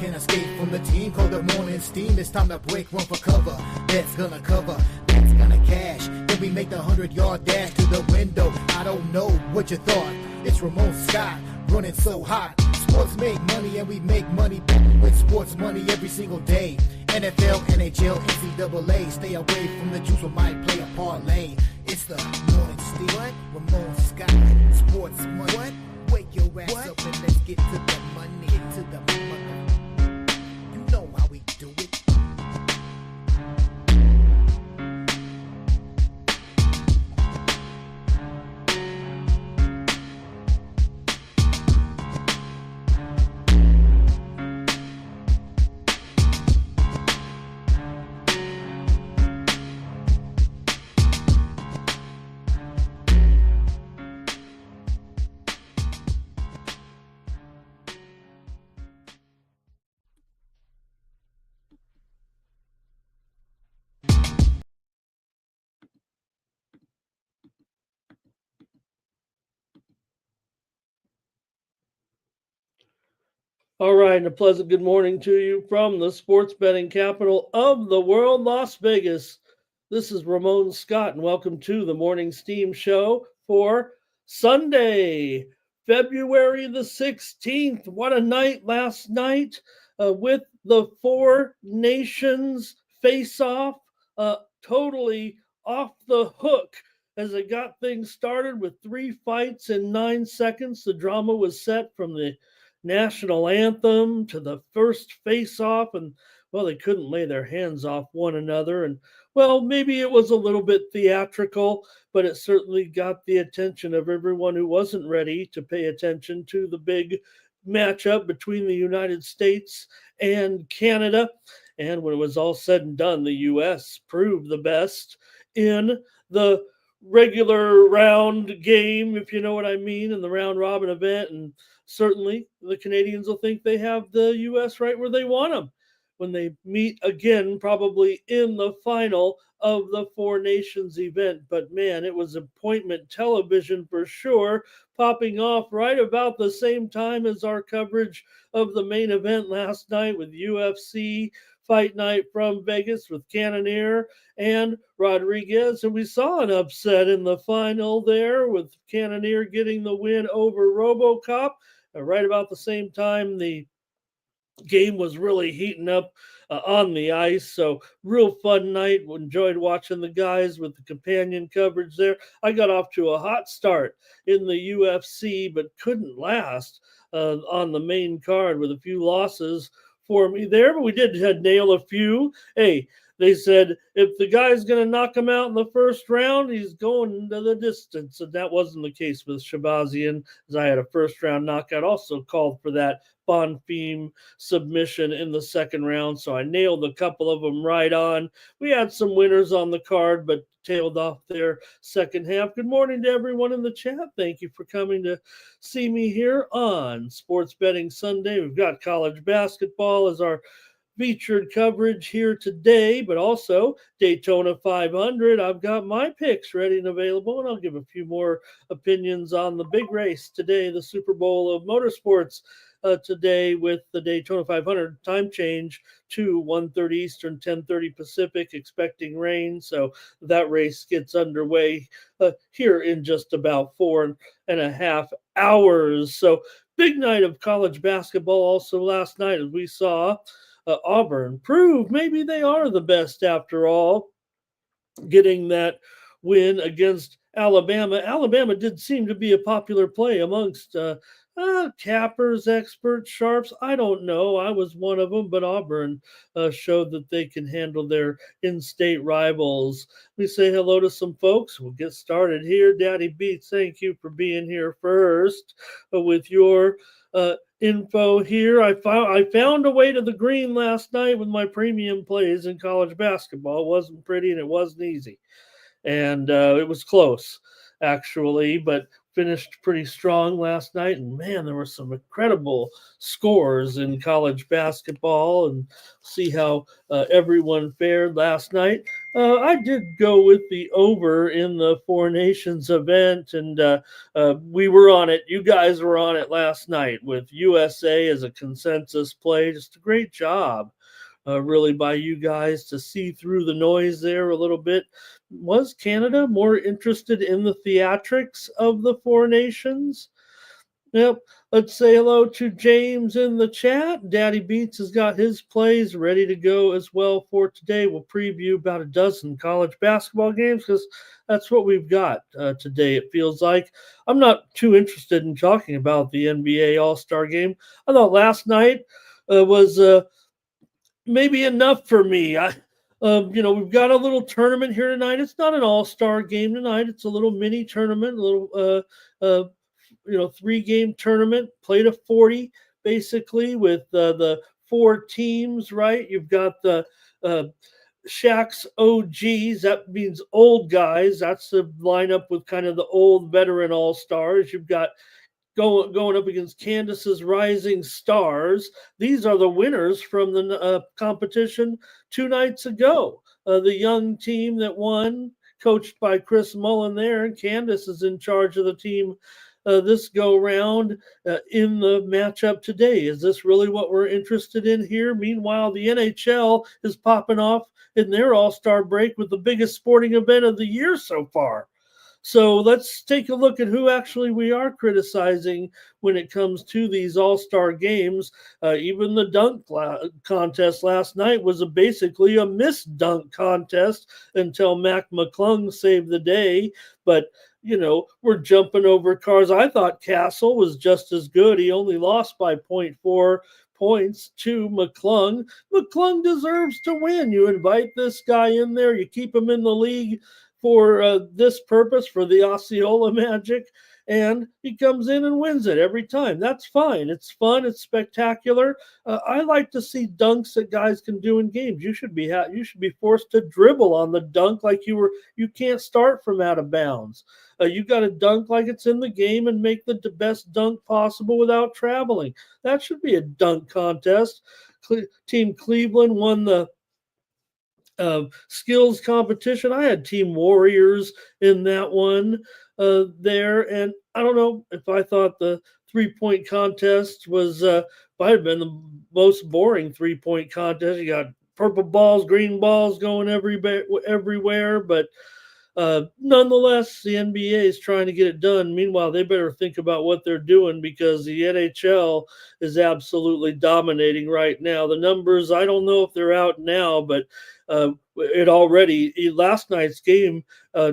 can escape from the team called the morning steam. It's time to break one for cover. That's gonna cover, that's gonna cash. Then we make the 100-yard dash to the window. I don't know what you thought. It's Ramon Scott running so hot. Sports make money and we make money with sports money every single day. NFL, NHL, NCAA. Stay away from the juice, we might play a parlay. It's the morning steam. What? Ramon Scott. Sports money. What? Wake your ass up and let's get to the money. Get to the money. You know how we do it. All right, and a pleasant good morning to you from the sports betting capital of the world, Las Vegas. This is Ramon Scott, and welcome to the Morning Steam Show for Sunday, February the 16th. What a night last night with the Four Nations face-off, totally off the hook as they got things started with 3 fights in 9 seconds. The drama was set from the national anthem to the first face-off, and well, they couldn't lay their hands off one another. And well, maybe it was a little bit theatrical, but it certainly got the attention of everyone who wasn't ready to pay attention to the big matchup between the United States and Canada. And when it was all said and done, the U.S. proved the best in the regular round game, if you know what I mean, in the round robin event. And certainly the Canadians will think they have the U.S. right where they want them when they meet again, probably in the final of the Four Nations event. But man, it was appointment television for sure, popping off right about the same time as our coverage of the main event last night with UFC Fight Night from Vegas with Cannonier and Rodriguez. And we saw an upset in the final there with Cannonier getting the win over RoboCop. Right about the same time, the game was really heating up on the ice. So real fun night. Enjoyed watching the guys with the companion coverage there. I got off to a hot start in the UFC, but couldn't last on the main card with a few losses for me there, but we did nail a few. Hey, they said if the guy's going to knock him out in the first round, he's going to the distance. And that wasn't the case with Shabazian, as I had a first round knockout. Also called for that Bonfim submission in the second round. So I nailed a couple of them right on. We had some winners on the card, but tailed off their second half. Good morning to everyone in the chat. Thank you for coming to see me here on Sports Betting Sunday. We've got college basketball as our featured coverage here today, but also Daytona 500. I've got my picks ready and available, and I'll give a few more opinions on the big race today, the Super Bowl of motorsports today with the Daytona 500 time change to 1:30 Eastern, 10:30 Pacific, expecting rain. So that race gets underway here in just about 4.5 hours. So big night of college basketball also last night, as we saw Auburn prove maybe they are the best after all, getting that win against Alabama. Alabama did seem to be a popular play amongst cappers, experts, sharps. I don't know. I was one of them, but Auburn showed that they can handle their in-state rivals. Let me say hello to some folks. We'll get started here. Daddy Beats, thank you for being here first with your info here. I found a way to the green last night with my premium plays in college basketball. It wasn't pretty and it wasn't easy. And it was close, actually, but finished pretty strong last night. And man, there were some incredible scores in college basketball, and see how everyone fared last night. I did go with the over in the Four Nations event, and we were on it. You guys were on it last night with USA as a consensus play. Just a great job, really, by you guys to see through the noise there a little bit. Was Canada more interested in the theatrics of the Four Nations? Yep. Let's say hello to James in the chat. Daddy Beats has got his plays ready to go as well for today. We'll preview about a dozen college basketball games because that's what we've got today, it feels like. I'm not too interested in talking about the NBA All-Star game. I thought last night was maybe enough for me. We've got a little tournament here tonight. It's not an all-star game tonight. It's a little mini tournament, a little 3-game tournament, played a 40 basically with the 4 teams, right? You've got the Shaq's OGs, that means old guys. That's the lineup with kind of the old veteran all-stars. You've got going up against Candace's Rising Stars. These are the winners from the competition 2 nights ago. The young team that won, coached by Chris Mullen there, and Candace is in charge of the team this go round in the matchup today. Is this really what we're interested in here? Meanwhile, the NHL is popping off in their All-Star break with the biggest sporting event of the year so far. So let's take a look at who actually we are criticizing when it comes to these all-star games. Even the dunk contest last night was basically a missed dunk contest until Mac McClung saved the day. But, we're jumping over cars. I thought Castle was just as good. He only lost by 0.4 points to McClung. McClung deserves to win. You invite this guy in there. You keep him in the league for this purpose, for the Osceola Magic, and he comes in and wins it every time. That's fine. It's fun. It's spectacular. I like to see dunks that guys can do in games. You should be forced to dribble on the dunk like you can't start from out of bounds. You got to dunk like it's in the game and make the best dunk possible without traveling. That should be a dunk contest. Team Cleveland won the skills competition. I had Team Warriors in that one there, and I don't know if I thought the 3-point contest was might have been the most boring 3-point contest. You got purple balls, green balls going everywhere, but nonetheless, the NBA is trying to get it done. Meanwhile, they better think about what they're doing because the NHL is absolutely dominating right now. The numbers, I don't know if they're out now, but last night's game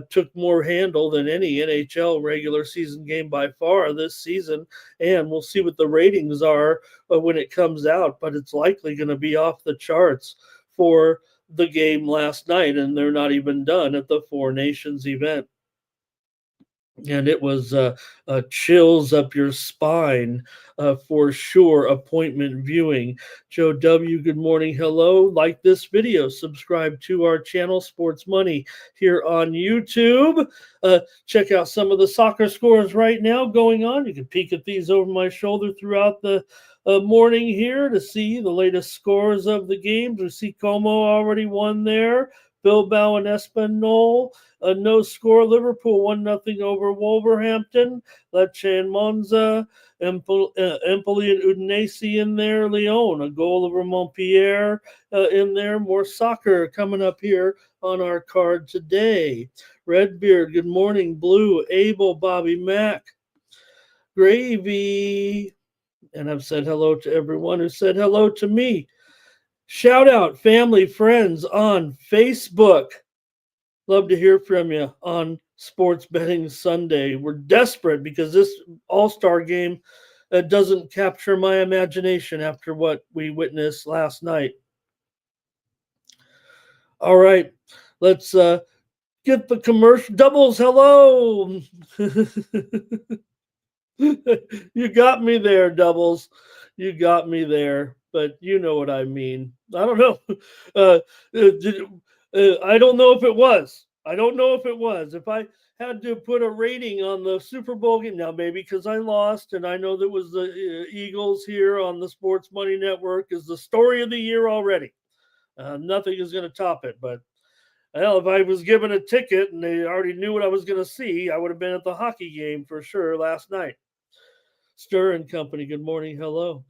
took more handle than any NHL regular season game by far this season. And we'll see what the ratings are when it comes out, but it's likely going to be off the charts for the game last night, and they're not even done at the Four Nations event. And it was chills up your spine for sure. Appointment viewing. Joe W., good morning. Hello. Like this video. Subscribe to our channel, Sports Money, here on YouTube. Check out some of the soccer scores right now going on. You can peek at these over my shoulder throughout the morning here to see the latest scores of the games. We see Como already won there. Bilbao and Espanyol, no score. Liverpool 1-0 over Wolverhampton. Lecce and Monza. Empoli and Udinese in there. Lyon, a goal over Montpellier in there. More soccer coming up here on our card today. Redbeard, good morning. Blue, Abel, Bobby Mack. Gravy. And I've said hello to everyone who said hello to me. Shout out family, friends on Facebook. Love to hear from you on Sports Betting Sunday. We're desperate because this All-Star game doesn't capture my imagination after what we witnessed last night. All right, let's get the commercial. Doubles, hello. You got me there, Doubles. You got me there, but you know what I mean. I don't know. I don't know if it was. If I had to put a rating on the Super Bowl game, now maybe because I lost, and I know that was the Eagles here on the Sports Money Network is the story of the year already. Nothing is going to top it, but Well, if I was given a ticket and they already knew what I was going to see, I would have been at the hockey game for sure last night. Stir and Company, good morning. Hello.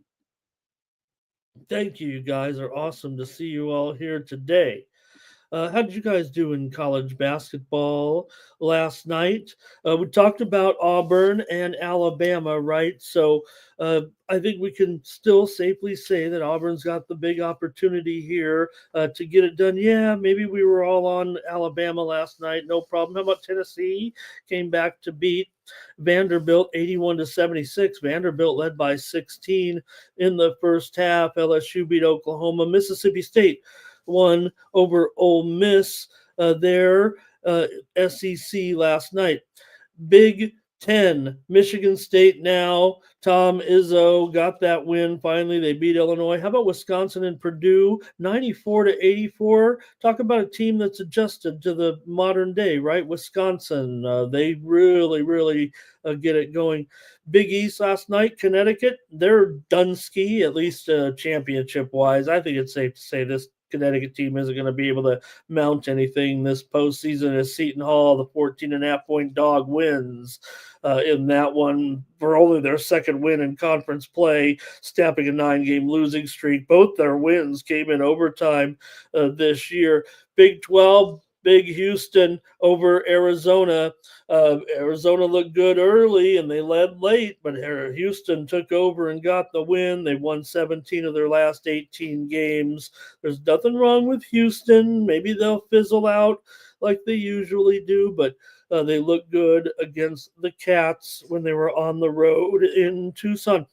Thank you. You guys are awesome to see you all here today. How did you guys do in college basketball last night? We talked about Auburn and Alabama, right? So I think we can still safely say that Auburn's got the big opportunity here to get it done. Yeah, maybe we were all on Alabama last night, no problem. How about Tennessee? Came back to beat Vanderbilt 81-76. Vanderbilt led by 16 in the first half. LSU beat Oklahoma. Mississippi State won over Ole Miss their SEC last night. Big 10, Michigan State now. Tom Izzo got that win finally. They beat Illinois. How about Wisconsin and Purdue? 94-84. Talk about a team that's adjusted to the modern day, right? Wisconsin, they really get it going. Big East last night, Connecticut, they're done ski, at least championship-wise. I think it's safe to say this Connecticut team isn't going to be able to mount anything this postseason as Seton Hall, the 14.5-point dog, wins in that one for only their second win in conference play, snapping a 9-game losing streak. Both their wins came in overtime this year. Big 12, big Houston over Arizona. Arizona looked good early and they led late, but Houston took over and got the win. They won 17 of their last 18 games. There's nothing wrong with Houston. Maybe they'll fizzle out like they usually do, but they look good against the Cats when they were on the road in Tucson.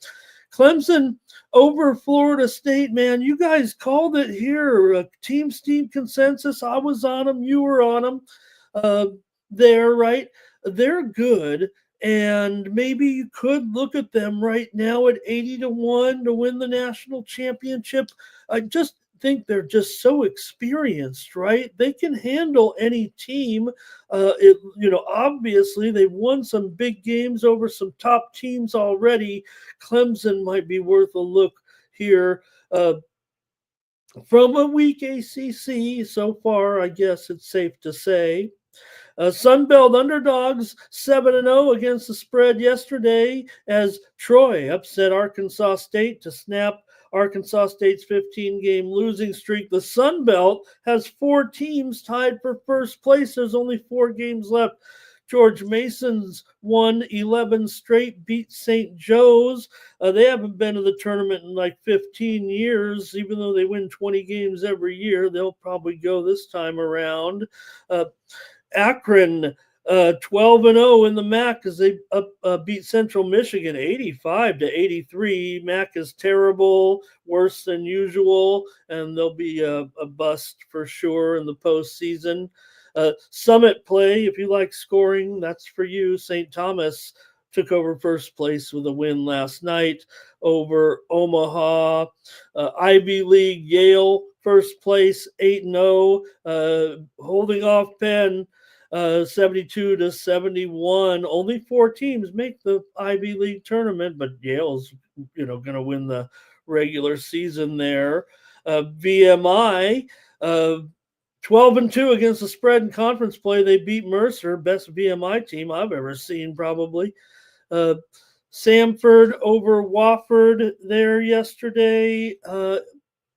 Clemson over Florida State, man. You guys called it here. Team Steve consensus. I was on them. You were on them. There, right? They're good. And maybe you could look at them right now at 80-1 to win the national championship. I just think they're just so experienced, right? They can handle any team. Obviously they've won some big games over some top teams already. Clemson might be worth a look here. From a weak ACC so far, I guess it's safe to say. Sunbelt underdogs 7-0 against the spread yesterday as Troy upset Arkansas State to snap Arkansas State's 15-game losing streak. The Sunbelt has 4 teams tied for first place. There's only 4 games left. George Mason's won 11 straight, beat St. Joe's. They haven't been to the tournament in like 15 years, even though they win 20 games every year. They'll probably go this time around. Akron 12-0 in the MAC as they beat Central Michigan 85-83. MAC is terrible, worse than usual, and they'll be a bust for sure in the postseason. Summit play, if you like scoring, that's for you. St. Thomas took over first place with a win last night over Omaha. Ivy League, Yale, first place, 8-0, holding off Penn 72-71. Only 4 teams make the Ivy League tournament, but Yale's going to win the regular season there. VMI 12-2 against the spread in conference play. They beat Mercer, best VMI team I've ever seen probably. Samford over Wofford there yesterday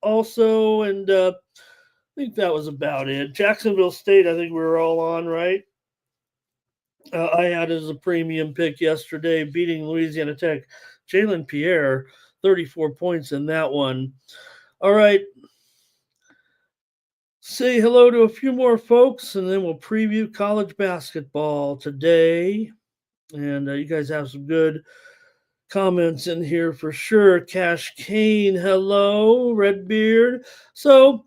also, and I think that was about it. Jacksonville State, I think we were all on, right? I had as a premium pick yesterday, beating Louisiana Tech. Jalen Pierre, 34 points in that one. All right. Say hello to a few more folks, and then we'll preview college basketball today. And you guys have some good comments in here for sure. Cash Kane, hello. Redbeard. So,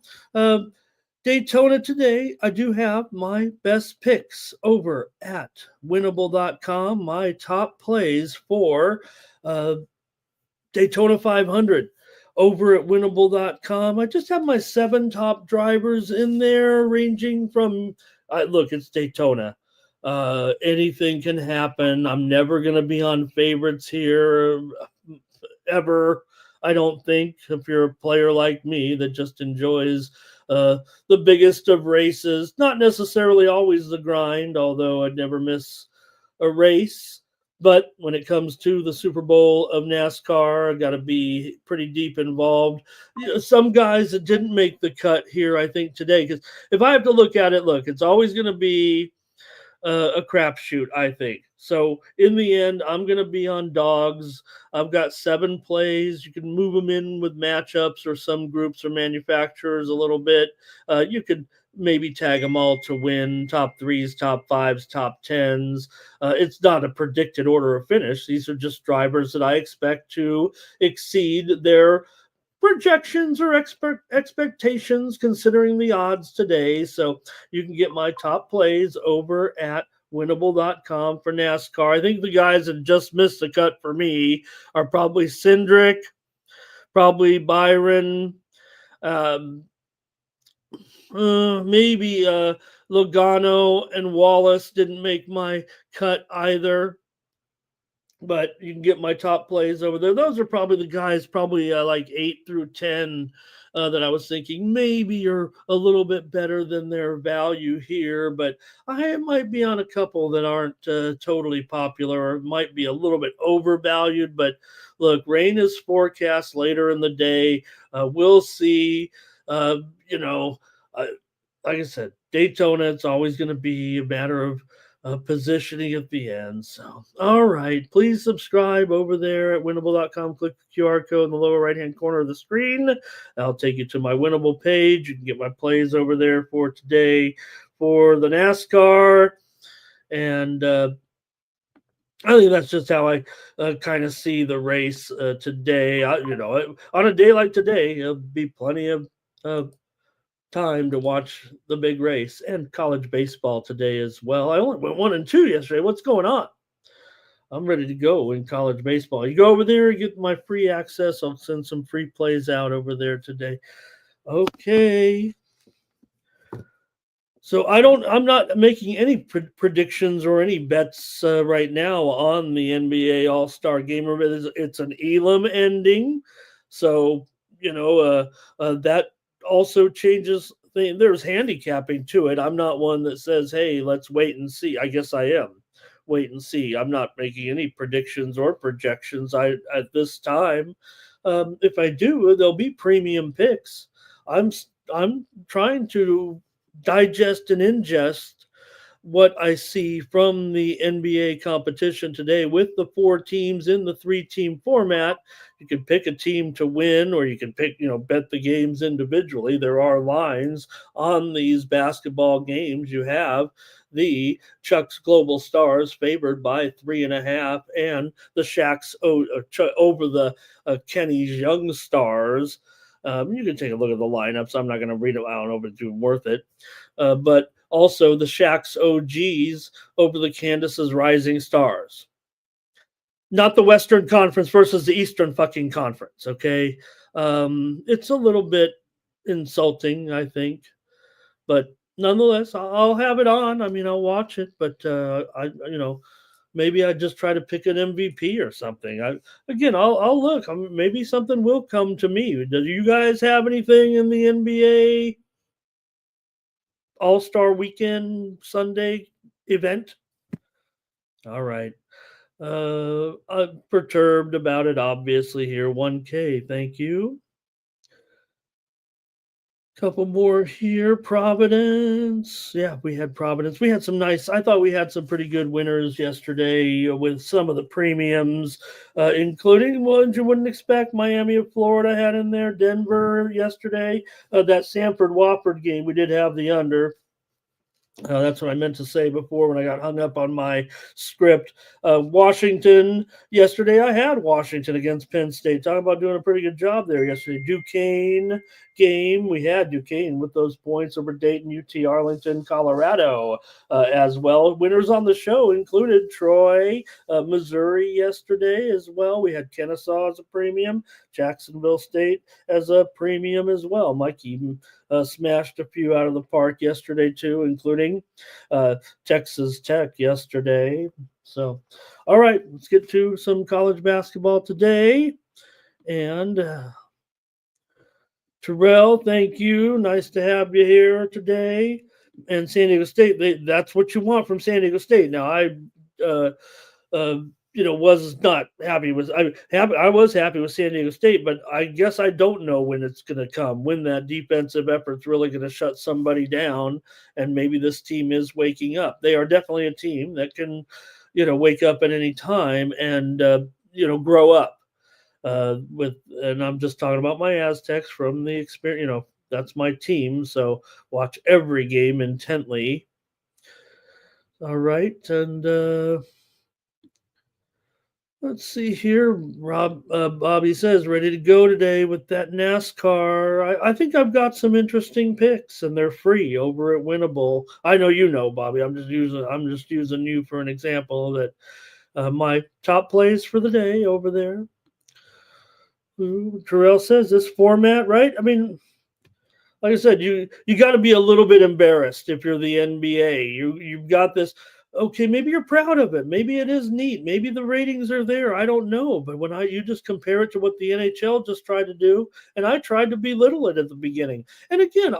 Daytona today, I do have my best picks over at winnable.com, my top plays for Daytona 500 over at winnable.com. I just have my 7 top drivers in there, ranging from, look, it's Daytona. Anything can happen. I'm never going to be on favorites here ever. I don't think, if you're a player like me that just enjoys the biggest of races. Not necessarily always the grind, although I'd never miss a race. But when it comes to the Super Bowl of NASCAR, I got to be pretty deep involved. Some guys that didn't make the cut here, I think, today, because if I have to look at it, it's always going to be a crapshoot, I think. So in the end, I'm going to be on dogs. I've got 7 plays. You can move them in with matchups or some groups or manufacturers a little bit. You could maybe tag them all to win top 3s, top 5s, top 10s. It's not a predicted order of finish. These are just drivers that I expect to exceed their projections or expectations considering the odds today. So you can get my top plays over at winnable.com for NASCAR. I think the guys that just missed the cut for me are probably Cindric, probably Byron, maybe Logano and Wallace didn't make my cut either. But you can get my top plays over there. Those are probably the guys, probably like 8 through 10 that I was thinking maybe are a little bit better than their value here. But I might be on a couple that aren't totally popular or might be a little bit overvalued. But look, rain is forecast later in the day. We'll see. Like I said, Daytona, it's always going to be a matter of positioning at the end. So, all right, please subscribe over there at winnable.com. Click the QR code in the lower right-hand corner of the screen. That'll take you to my Winnable page. You can get my plays over there for today for the NASCAR. And I think that's just how I kind of see the race today. On a day like today, there'll be plenty of time to watch the big race and college baseball today as well. I only went 1 and 2 yesterday. What's going on? I'm ready to go in college baseball. You go over there, get my free access. I'll send some free plays out over there today. Okay. So I'm not making any predictions or any bets right now on the NBA All-Star game. It's an Elam ending. So, that also changes things. There's handicapping to it. I'm not one that says, hey, let's wait and see. I guess I am. Wait and see. I'm not making any predictions or projections at this time. If I do, there'll be premium picks. I'm trying to digest and ingest what I see from the NBA competition today with the 4 teams in the 3-team format. You can pick a team to win, or you can pick, bet the games individually. There are lines on these basketball games. You have the Chuck's Global Stars favored by 3.5, and the Shaq's over the Kenny's Young Stars. You can take a look at the lineups. I'm not going to read it. I don't know if it's even worth it. But also the Shaq's OGs over the Candace's Rising Stars. Not the Western Conference versus the Eastern fucking Conference, okay? It's a little bit insulting, I think. But nonetheless, I'll have it on. I mean, I'll watch it. But, maybe I just try to pick an MVP or something. I'll look. Maybe something will come to me. Do you guys have anything in the NBA All-Star Weekend Sunday event? All right. I'm perturbed about it, obviously, here. 1K. Thank you. Couple more here. Providence. Yeah, we had Providence. We had I thought we had some pretty good winners yesterday with some of the premiums, including ones you wouldn't expect. Miami of Florida had in there. Denver yesterday. That Samford-Wofford game, we did have the under. That's what I meant to say before when I got hung up on my script. Washington, yesterday I had Washington against Penn State. Talking about doing a pretty good job there yesterday. Duquesne game, we had Duquesne with those points over Dayton, UT Arlington, Colorado as well. Winners on the show included Troy, Missouri yesterday as well. We had Kennesaw as a premium, Jacksonville State as a premium as well. Mike even smashed a few out of the park yesterday too, including Texas Tech yesterday. So, all right, let's get to some college basketball today. And Terrell, thank you. Nice to have you here today. And San Diego State, that's what you want from San Diego State. Now, uh, uh, was not happy with. I was happy with San Diego State, but I guess I don't know when it's going to come. When that defensive effort's really going to shut somebody down, and maybe this team is waking up. They are definitely a team that can, wake up at any time and grow up. And I'm just talking about my Aztecs from the experience. That's my team, so watch every game intently. All right, and let's see here. Bobby says ready to go today with that NASCAR. I think I've got some interesting picks, and they're free over at Winnable. I know Bobby. I'm just using you for an example that my top plays for the day over there. Terrell says this format, right? I mean, like I said, you got to be a little bit embarrassed if you're the NBA. You've got this. Okay, maybe you're proud of it. Maybe it is neat. Maybe the ratings are there. I don't know. But when you just compare it to what the NHL just tried to do, and I tried to belittle it at the beginning. And again,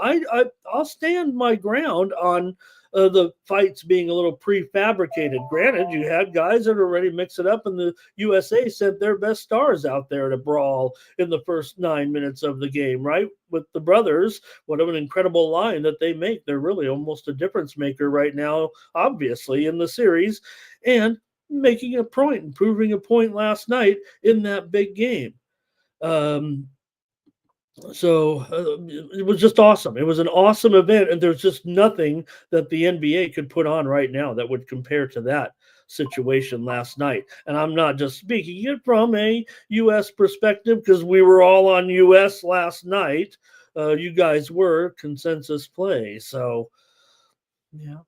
I'll stand my ground on the fights being a little prefabricated. Granted, you had guys that are ready to mix it up, and the USA sent their best stars out there to brawl in the first 9 minutes of the game, right? With the brothers, what an incredible line that they make. They're really almost a difference maker right now, obviously, in the series, and making a point and proving a point last night in that big game. So it was just awesome. It was an awesome event, and there's just nothing that the NBA could put on right now that would compare to that situation last night. And I'm not just speaking it from a U.S. perspective because we were all on U.S. last night. You guys were consensus play. So, yeah.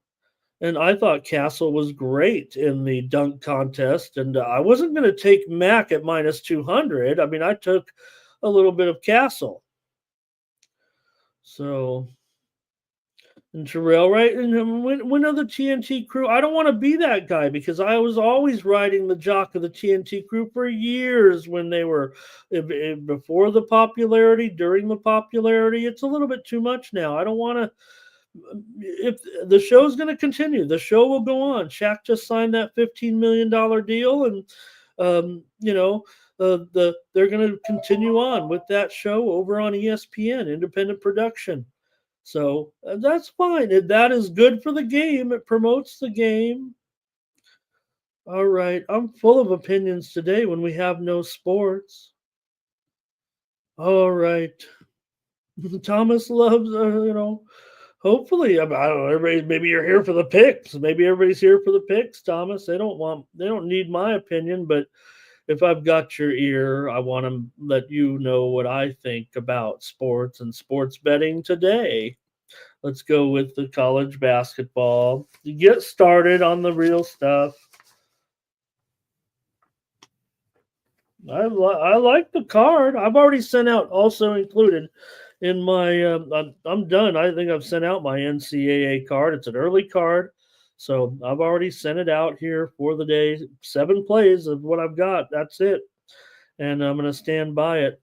And I thought Castle was great in the dunk contest. And I wasn't going to take Mac at minus 200. I mean, I took a little bit of Castle. So, and Terrell, right? And when are the TNT crew? I don't want to be that guy because I was always riding the jock of the TNT crew for years when they were before the popularity, during the popularity. It's a little bit too much now. I don't want to. If the show's going to continue, the show will go on. Shaq just signed that $15 million deal, and they're going to continue on with that show over on ESPN, independent production. So that's fine. That is good for the game. It promotes the game. All right. I'm full of opinions today when we have no sports. All right. Thomas loves, hopefully, I don't know, everybody, maybe you're here for the picks. Maybe everybody's here for the picks, Thomas. They don't need my opinion, but if I've got your ear, I want to let you know what I think about sports and sports betting today. Let's go with the college basketball. You get started on the real stuff. I like the card. I've already sent out, also included in my. I'm done. I think I've sent out my NCAA card. It's an early card, so I've already sent it out here for the day. 7 plays of what I've got. That's it, and I'm going to stand by it.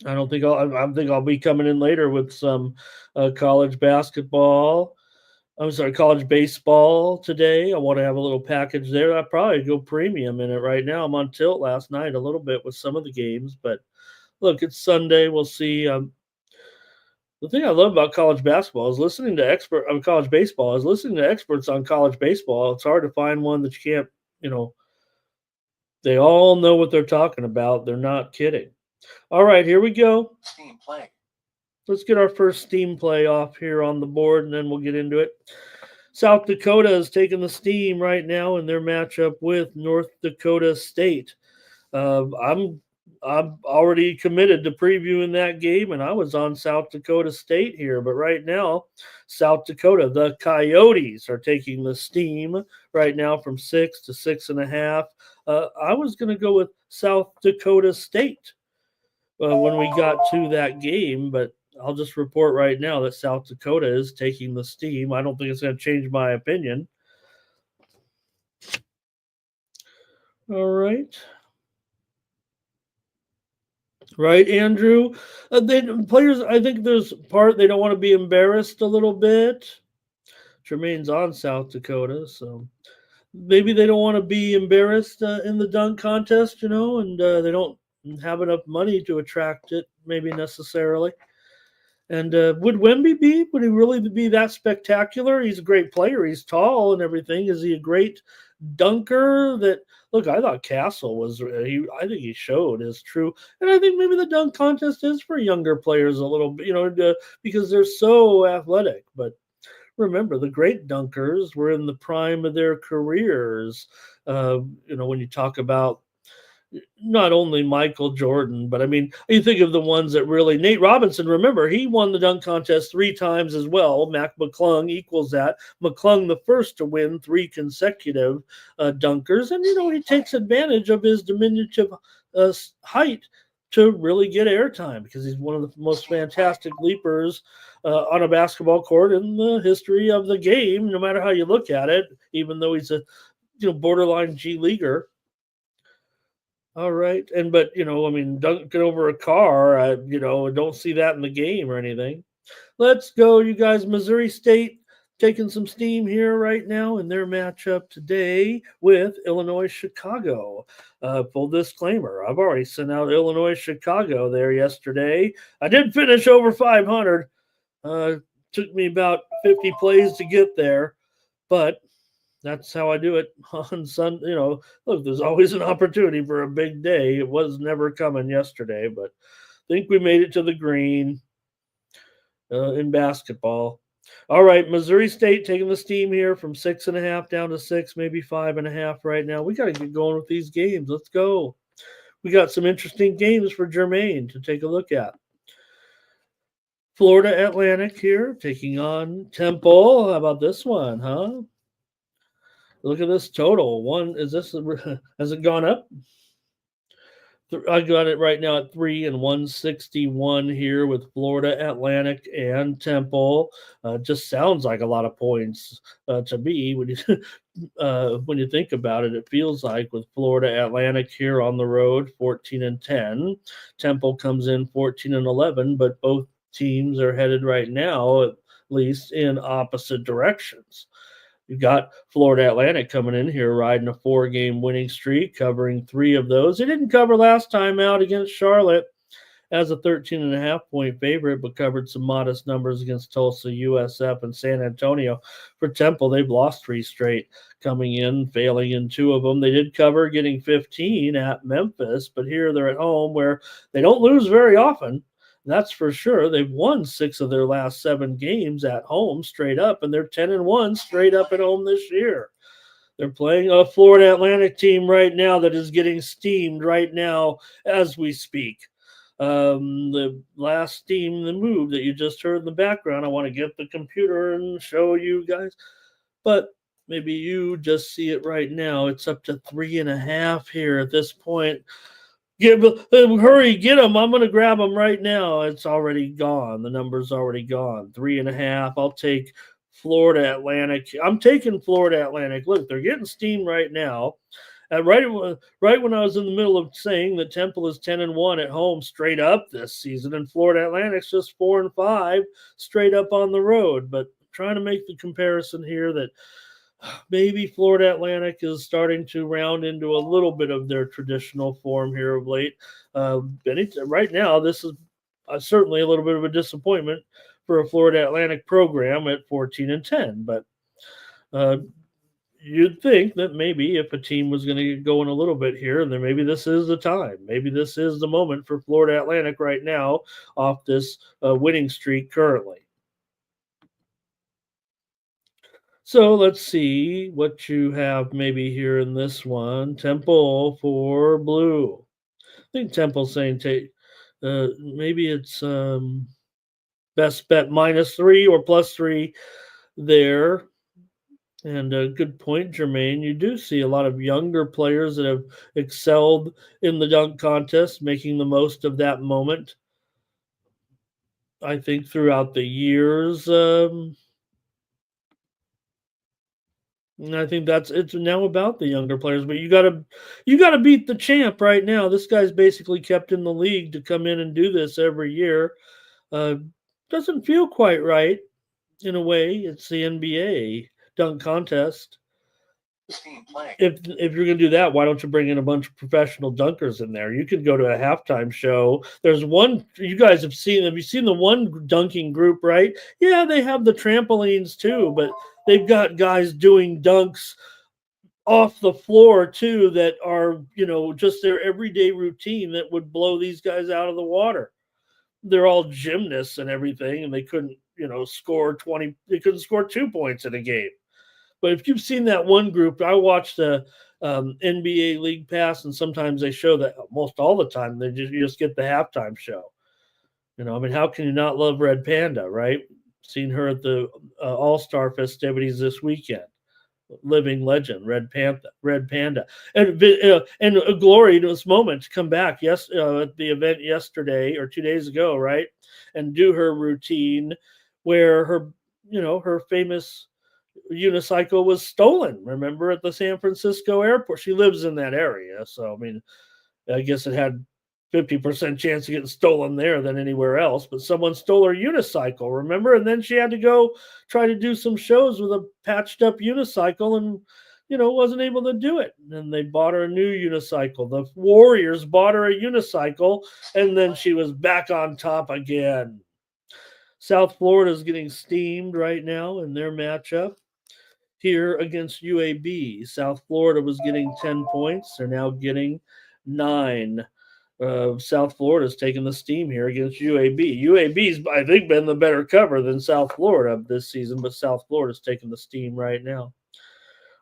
I think I'll be coming in later with some college basketball. I'm sorry, college baseball today. I want to have a little package there. I probably go premium in it right now. I'm on tilt last night a little bit with some of the games, but look, it's Sunday. We'll see. The thing I love about college basketball is listening to college baseball is listening to experts on college baseball. It's hard to find one that you can't, they all know what they're talking about. They're not kidding. All right, here we go. Steam play. Let's get our first Steam play off here on the board, and then we'll get into it. South Dakota is taking the steam right now in their matchup with North Dakota State. I'm already committed to previewing that game, and I was on South Dakota State here. But right now, South Dakota, the Coyotes, are taking the steam right now from 6 to 6.5. I was going to go with South Dakota State when we got to that game, but I'll just report right now that South Dakota is taking the steam. I don't think it's going to change my opinion. All right. Right, Andrew? Players, I think there's part they don't want to be embarrassed a little bit. Jermaine's on South Dakota, so maybe they don't want to be embarrassed in the dunk contest, and they don't have enough money to attract it, maybe necessarily. And would Wemby be? Would he really be that spectacular? He's a great player. He's tall and everything. Is he a great dunker? That look, I thought Castle was. I think he showed his true. And I think maybe the dunk contest is for younger players a little bit, because they're so athletic. But remember, the great dunkers were in the prime of their careers. When you talk about not only Michael Jordan, but I mean, you think of the ones that really Nate Robinson. Remember, he won the dunk contest 3 times as well. Mac McClung equals that. McClung, the first to win 3 consecutive dunkers, and he takes advantage of his diminutive height to really get airtime because he's one of the most fantastic leapers on a basketball court in the history of the game. No matter how you look at it, even though he's a borderline G leaguer. All right. But, dunking over a car, don't see that in the game or anything. Let's go, you guys. Missouri State taking some steam here right now in their matchup today with Illinois Chicago. Full disclaimer, I've already sent out Illinois Chicago there yesterday. I did finish over 500. Took me about 50 plays to get there, but that's how I do it on Sunday. Look, there's always an opportunity for a big day. It was never coming yesterday, but I think we made it to the green in basketball. All right, Missouri State taking the steam here from 6.5 down to 6, maybe 5.5 right now. We got to get going with these games. Let's go. We got some interesting games for Jermaine to take a look at. Florida Atlantic here taking on Temple. How about this one, huh? Look at this total. Has it gone up? I got it right now at 3 and 161 here with Florida Atlantic and Temple. Just sounds like a lot of points to me when you think about it. It feels like with Florida Atlantic here on the road, 14 and 10. Temple comes in 14 and 11, but both teams are headed right now, at least in opposite directions. You've got Florida Atlantic coming in here riding a 4-game winning streak, covering 3 of those. They didn't cover last time out against Charlotte as a 13.5-point favorite, but covered some modest numbers against Tulsa, USF, and San Antonio. For Temple, they've lost 3 straight, coming in, failing in 2 of them. They did cover, getting 15 at Memphis, but here they're at home where they don't lose very often. That's for sure. They've won 6 of their last 7 games at home straight up, and they're 10 and 1 straight up at home this year. They're playing a Florida Atlantic team right now that is getting steamed right now as we speak. The last team, the move that you just heard in the background, I want to get the computer and show you guys, but maybe you just see it right now. It's up to 3.5 here at this point. Hurry, get them. I'm going to grab them right now. It's already gone. The number's already gone. 3.5. I'll take Florida Atlantic. I'm taking Florida Atlantic. Look, they're getting steam right now. Right when I was in the middle of saying that Temple is 10 and 1 at home straight up this season, and Florida Atlantic's just 4 and 5 straight up on the road. But I'm trying to make the comparison here that maybe Florida Atlantic is starting to round into a little bit of their traditional form here of late. Right now, this is certainly a little bit of a disappointment for a Florida Atlantic program at 14 and 10. But you'd think that maybe if a team was going to get going a little bit here, then maybe this is the time. Maybe this is the moment for Florida Atlantic right now off this winning streak currently. So let's see what you have maybe here in this one. Temple for blue. I think Temple's saying maybe it's best bet -3 or +3 there. And a good point, Jermaine. You do see a lot of younger players that have excelled in the dunk contest, making the most of that moment. I think throughout the years. And I think it's now about the younger players, but you gotta beat the champ right now. This guy's basically kept in the league to come in and do this every year. Uh, doesn't feel quite right in a way. It's the NBA dunk contest. If you're gonna do that, why don't you bring in a bunch of professional dunkers in there? You could go to a halftime show. There's one you guys have seen. Have you seen the one dunking group? Right? Yeah, they have the trampolines too, but they've got guys doing dunks off the floor too that are just their everyday routine that would blow these guys out of the water. They're all gymnasts and everything, and they couldn't score 20. They couldn't score 2 points in a game. But if you've seen that one group, I watch the NBA League Pass, and sometimes they show that. Most all the time you just get the halftime show. I mean, how can you not love Red Panda, right? Seen her at the All-Star festivities this weekend. Living legend, Red Panda, and a glorious moment to come back. Yes, at the event yesterday or 2 days ago, right, and do her routine where her famous unicycle was stolen. Remember, at the San Francisco airport? She lives in that area, so I mean, I guess it had 50% chance of getting stolen there than anywhere else. But someone stole her unicycle, remember? And then she had to go try to do some shows with a patched up unicycle and, wasn't able to do it. And they bought her a new unicycle. The Warriors bought her a unicycle, and then she was back on top again. South Florida is getting steamed right now in their matchup here against UAB. South Florida was getting 10 points. They're now getting 9. South Florida's taking the steam here against UAB. UAB's, I think, been the better cover than South Florida this season, but South Florida's taking the steam right now.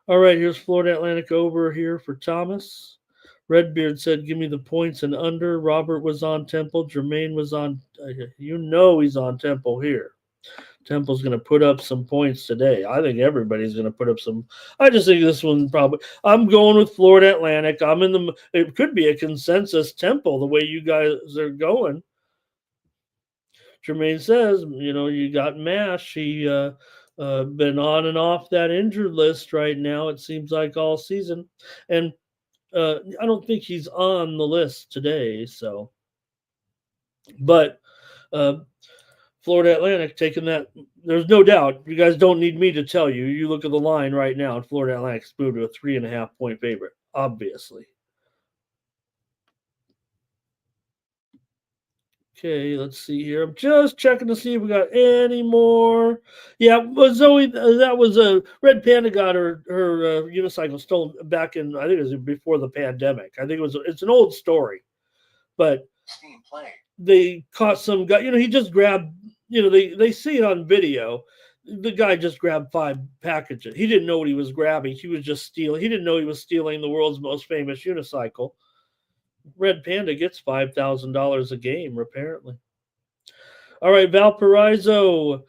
All right, here's Florida Atlantic over here for Thomas. Redbeard said, give me the points and under. Robert was on Temple. Jermaine was on, he's on Temple here. Temple's going to put up some points today. I think everybody's going to put up some. I just think this one probably. I'm going with Florida Atlantic. It could be a consensus Temple the way you guys are going. Jermaine says, you got Mash. He been on and off that injured list right now. It seems like all season, and I don't think he's on the list today. So, but. Florida Atlantic taking that. There's no doubt. You guys don't need me to tell you. You look at the line right now, and Florida Atlantic's moved to a 3.5 point favorite, obviously. Okay, let's see here. I'm just checking to see if we got any more. Yeah, Zoe, that was a Red Panda got her unicycle stolen back in, I think it was before the pandemic. I think it's an old story, but they caught some guy. He just grabbed. They see it on video. The guy just grabbed 5 packages. He didn't know what he was grabbing. He was just stealing. He didn't know he was stealing the world's most famous unicycle. Red Panda gets $5,000 a game, apparently. All right, Valparaiso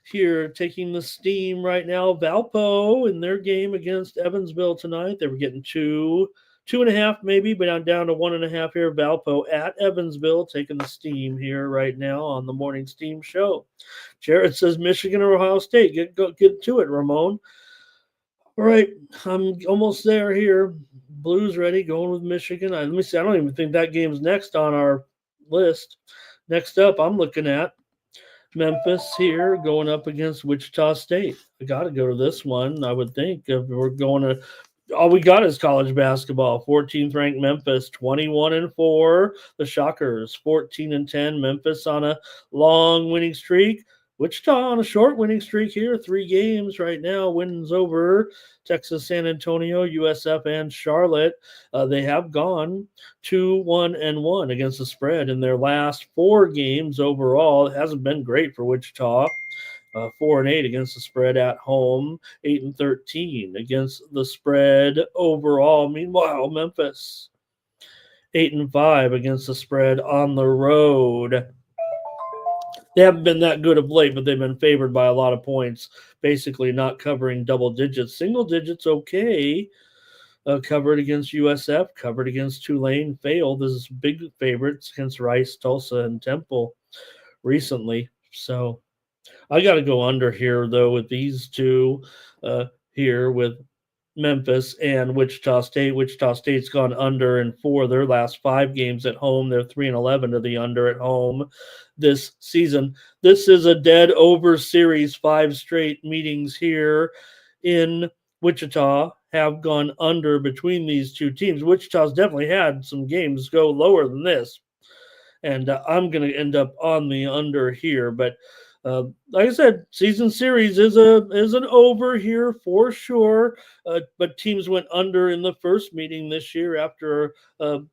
here taking the steam right now. Valpo in their game against Evansville tonight. They were getting 2.5 maybe, but I'm down to 1.5 here. Valpo at Evansville taking the steam here right now on the Morning Steam Show. Jared says Michigan or Ohio State. Get to it, Ramon. All right, I'm almost there here. Blues ready, going with Michigan. Let me see. I don't even think that game's next on our list. Next up, I'm looking at Memphis here going up against Wichita State. I got to go to this one, I would think, if we're going to. All we got is college basketball. 14th ranked Memphis, 21-4. The Shockers, 14-10. Memphis on a long winning streak. Wichita on a short winning streak here. 3 games right now. Wins over Texas, San Antonio, USF, and Charlotte. They have gone 2-1-1 against the spread in their last 4 games overall. It hasn't been great for Wichita. 4-8 against the spread at home, 8-13 against the spread overall. Meanwhile, Memphis 8-5 against the spread on the road. They haven't been that good of late, but they've been favored by a lot of points, basically not covering double digits. Single digits, okay. Covered against USF, covered against Tulane, failed as big favorites against Rice, Tulsa, and Temple recently. So I got to go under here, though, with these two. here with Memphis and Wichita State. Wichita State's gone under in 4 of their last 5 games at home. They're 3-11 to the under at home this season. This is a dead over series. 5 straight meetings here in Wichita have gone under between these two teams. Wichita's definitely had some games go lower than this, and I'm going to end up on the under here. But like I said, season series is an over here for sure. But teams went under in the first meeting this year after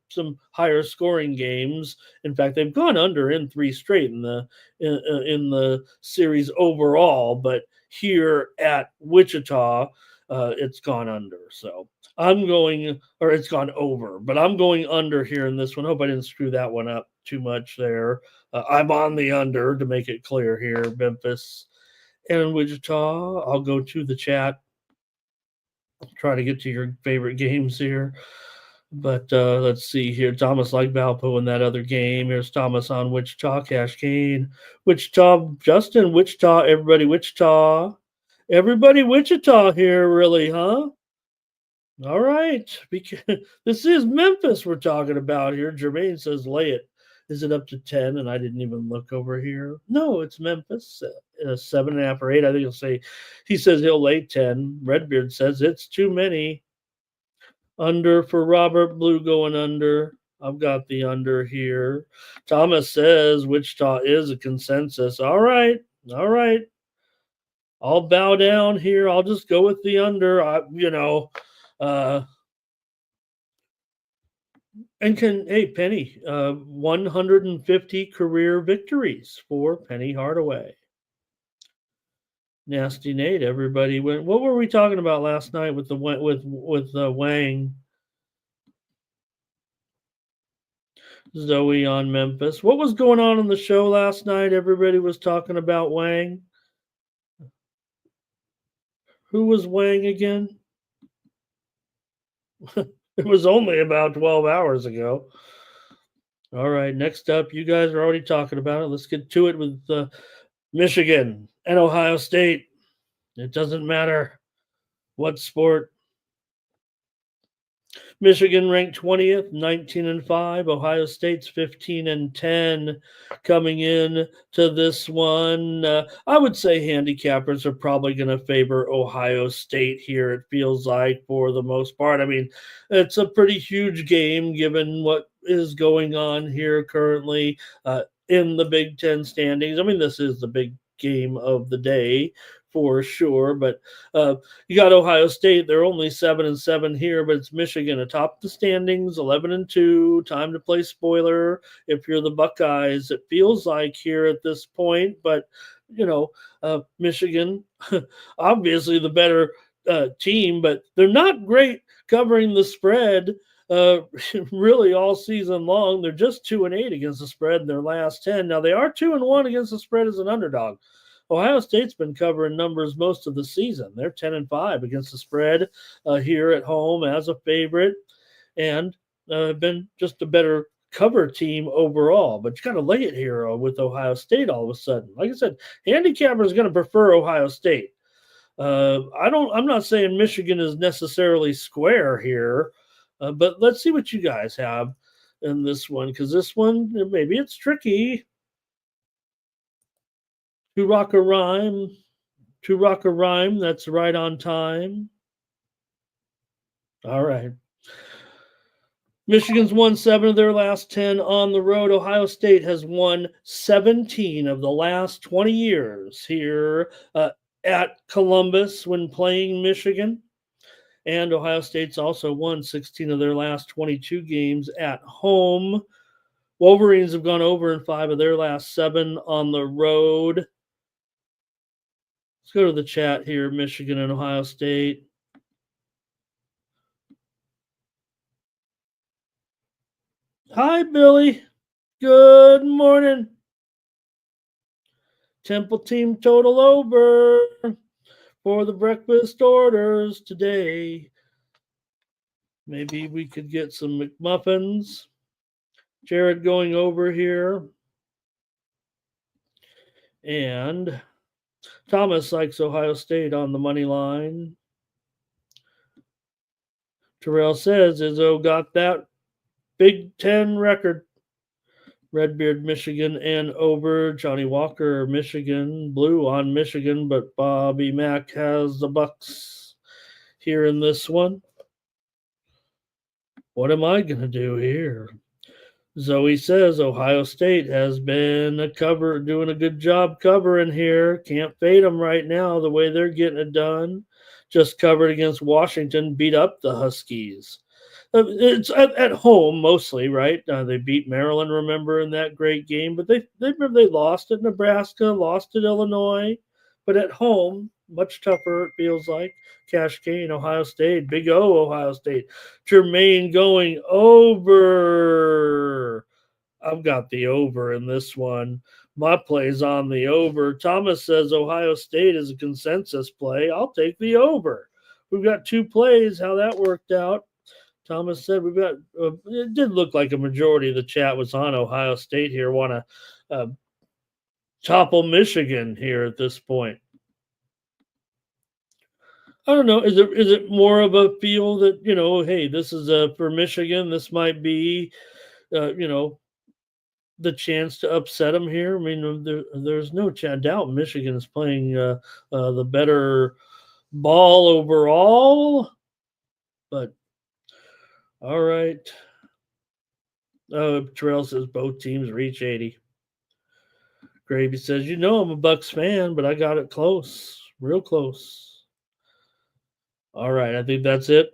some higher scoring games. In fact, they've gone under in 3 straight in the series overall. But here at Wichita, it's gone under. So I'm going, or it's gone over, but I'm going under here in this one. Hope I didn't screw that one up too much there. I'm on the under to make it clear here. Memphis and Wichita. I'll go to the chat. Try to get to your favorite games here. But let's see here. Thomas like Valpo in that other game. Here's Thomas on Wichita. Cash Kane. Wichita. Justin. Wichita. Everybody Wichita. Everybody Wichita here, really, huh? All right. Because this is Memphis we're talking about here. Jermaine says lay it. Is it up to 10? And I didn't even look over here. No, it's Memphis. 7.5 or 8. I think he'll say, he says he'll lay 10. Redbeard says it's too many. Under for Robert. Blue going under. I've got the under here. Thomas says Wichita is a consensus. All right. All right. I'll bow down here. I'll just go with the under. And Penny, 150 career victories for Penny Hardaway. Nasty Nate, everybody went. What were we talking about last night with Wang? Zoe on Memphis. What was going on in the show last night? Everybody was talking about Wang. Who was Wang again? It was only about 12 hours ago. All right, next up, you guys are already talking about it. Let's get to it with Michigan and Ohio State. It doesn't matter what sport. Michigan ranked 20th, 19-5. Ohio State's 15-10 coming in to this one. I would say handicappers are probably going to favor Ohio State here, it feels like, for the most part. I mean, it's a pretty huge game given what is going on here currently in the Big Ten standings. I mean, this is the big game of the day for sure, but you got Ohio State. They're only 7-7 here, but it's Michigan atop the standings, 11-2. Time to play spoiler if you're the Buckeyes. It feels like here at this point, but Michigan, obviously the better team, but they're not great covering the spread. Really all season long. They're just 2-8 against the spread in their last 10. Now they are 2-1 against the spread as an underdog. Ohio State's been covering numbers most of the season. They're 10-5 against the spread here at home as a favorite, and been just a better cover team overall. But you got to lay it here with Ohio State all of a sudden. Like I said, handicapper is going to prefer Ohio State. I'm not saying Michigan is necessarily square here, but let's see what you guys have in this one, because this one maybe it's tricky. To rock a rhyme, that's right on time. All right. Michigan's won 7 of their last 10 on the road. Ohio State has won 17 of the last 20 years here at Columbus when playing Michigan. And Ohio State's also won 16 of their last 22 games at home. Wolverines have gone over in 5 of their last 7 on the road. Let's go to the chat here, Michigan and Ohio State. Hi, Billy. Good morning. Temple team total over for the breakfast orders today. Maybe we could get some McMuffins. Jared going over here. And Thomas likes Ohio State on the money line. Terrell says Izzo got that Big Ten record. Redbeard, Michigan, and over. Johnny Walker, Michigan. Blue on Michigan, but Bobby Mack has the Bucks here in this one. What am I going to do here? Zoe says Ohio State has been doing a good job covering here. Can't fade them right now the way they're getting it done. Just covered against Washington, beat up the Huskies. It's at home mostly, right? They beat Maryland, remember, in that great game, but they lost at Nebraska, lost at Illinois, but at home, much tougher, it feels like. Cash Kane, Ohio State, Big O, Ohio State. Jermaine going over. I've got the over in this one. My play's on the over. Thomas says Ohio State is a consensus play. I'll take the over. We've got two plays, how that worked out. Thomas said we've got, it did look like a majority of the chat was on Ohio State here. Want to topple Michigan here at this point. I don't know. Is it more of a feel that, hey, this is for Michigan, this might be, the chance to upset them here? I mean, there's no doubt Michigan is playing the better ball overall, but all right. Terrell says both teams reach 80. Gravy says, I'm a Bucks fan, but I got it close, real close. All right, I think that's it.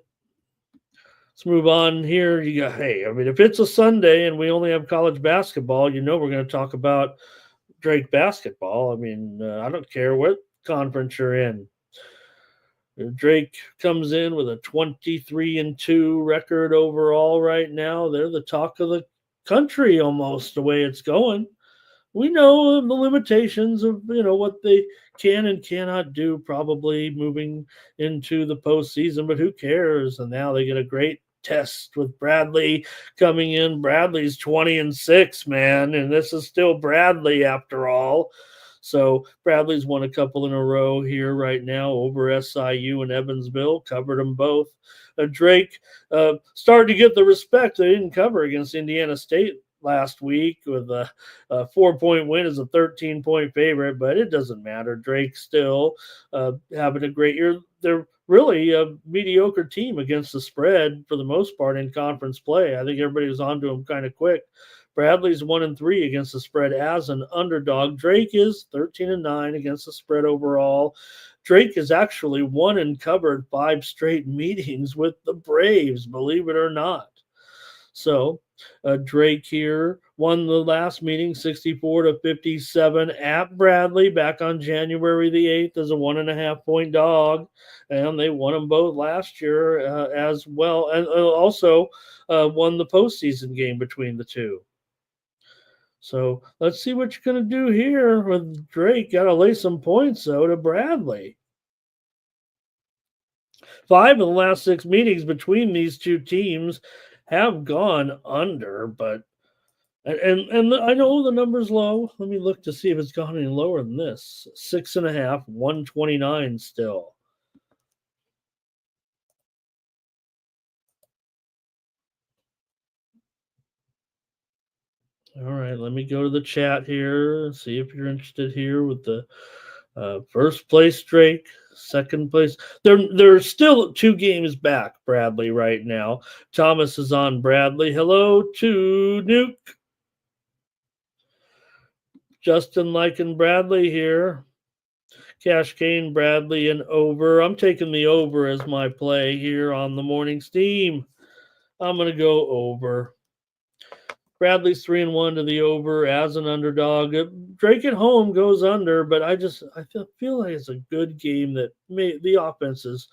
Let's move on here. If it's a Sunday and we only have college basketball, we're going to talk about Drake basketball. I mean, I don't care what conference you're in. Drake comes in with a 23-2 record overall right now. They're the talk of the country almost, the way it's going. We know the limitations of, what they can and cannot do probably moving into the postseason, but who cares? And now they get a great test with Bradley coming in. Bradley's 20-6, man, and this is still Bradley after all. So Bradley's won a couple in a row here right now over SIU and Evansville, covered them both. Drake started to get the respect they didn't cover against Indiana State last week with a 4-point win as a 13-point favorite, but it doesn't matter. Drake still having a great year. They're really a mediocre team against the spread for the most part in conference play. I think everybody was onto them kind of quick. Bradley's 1-3 against the spread as an underdog. Drake is 13-9 against the spread overall. Drake has actually won and covered 5 straight meetings with the Braves, believe it or not. So Drake here won the last meeting 64-57 at Bradley back on January the 8th as a 1.5-point dog. And they won them both last year as well. And also won the postseason game between the two. So let's see what you're going to do here with Drake. Got to lay some points, though, to Bradley. 5 of the last 6 meetings between these two teams have gone under, but and I know the number's low. Let me look to see if it's gone any lower than this. 6.5, 129 still. All right, let me go to the chat here and see if you're interested here with the first place Drake, second place. They're still 2 games back, Bradley, right now. Thomas is on Bradley. Hello to Nuke. Justin liking Bradley here. Cash Kane, Bradley, and over. I'm taking the over as my play here on the morning steam. I'm going to go over. Bradley's 3-1 to the over as an underdog. Drake at home goes under, but I feel like it's a good game that the offenses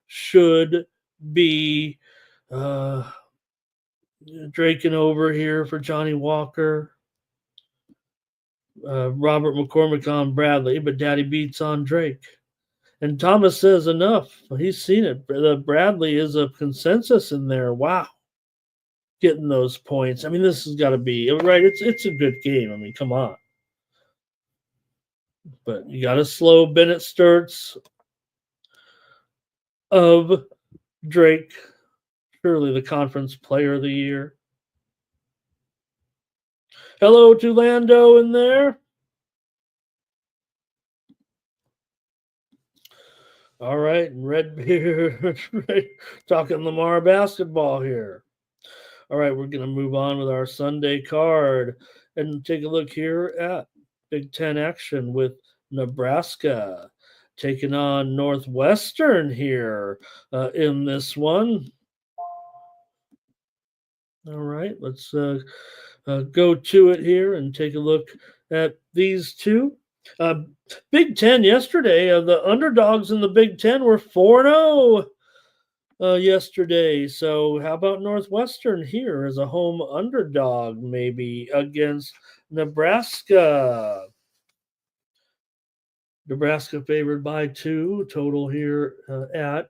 should be Drake and over here for Johnny Walker. Robert McCormick on Bradley, but Daddy beats on Drake. And Thomas says enough. He's seen it. Bradley is a consensus in there. Wow. Getting those points. I mean, this has got to be right. It's a good game. I mean, come on. But you got to slow Bennett Sturts of Drake surely the conference player of the year. Hello to Lando in there. All right, Redbeard talking Lamar basketball here. All right, we're going to move on with our Sunday card and take a look here at Big Ten action with Nebraska taking on Northwestern here in this one. All right, let's go to it here and take a look at these two. Big Ten yesterday, the underdogs in the Big Ten were 4-0 yesterday. So how about Northwestern here as a home underdog, maybe against Nebraska? Nebraska favored by 2, total here at.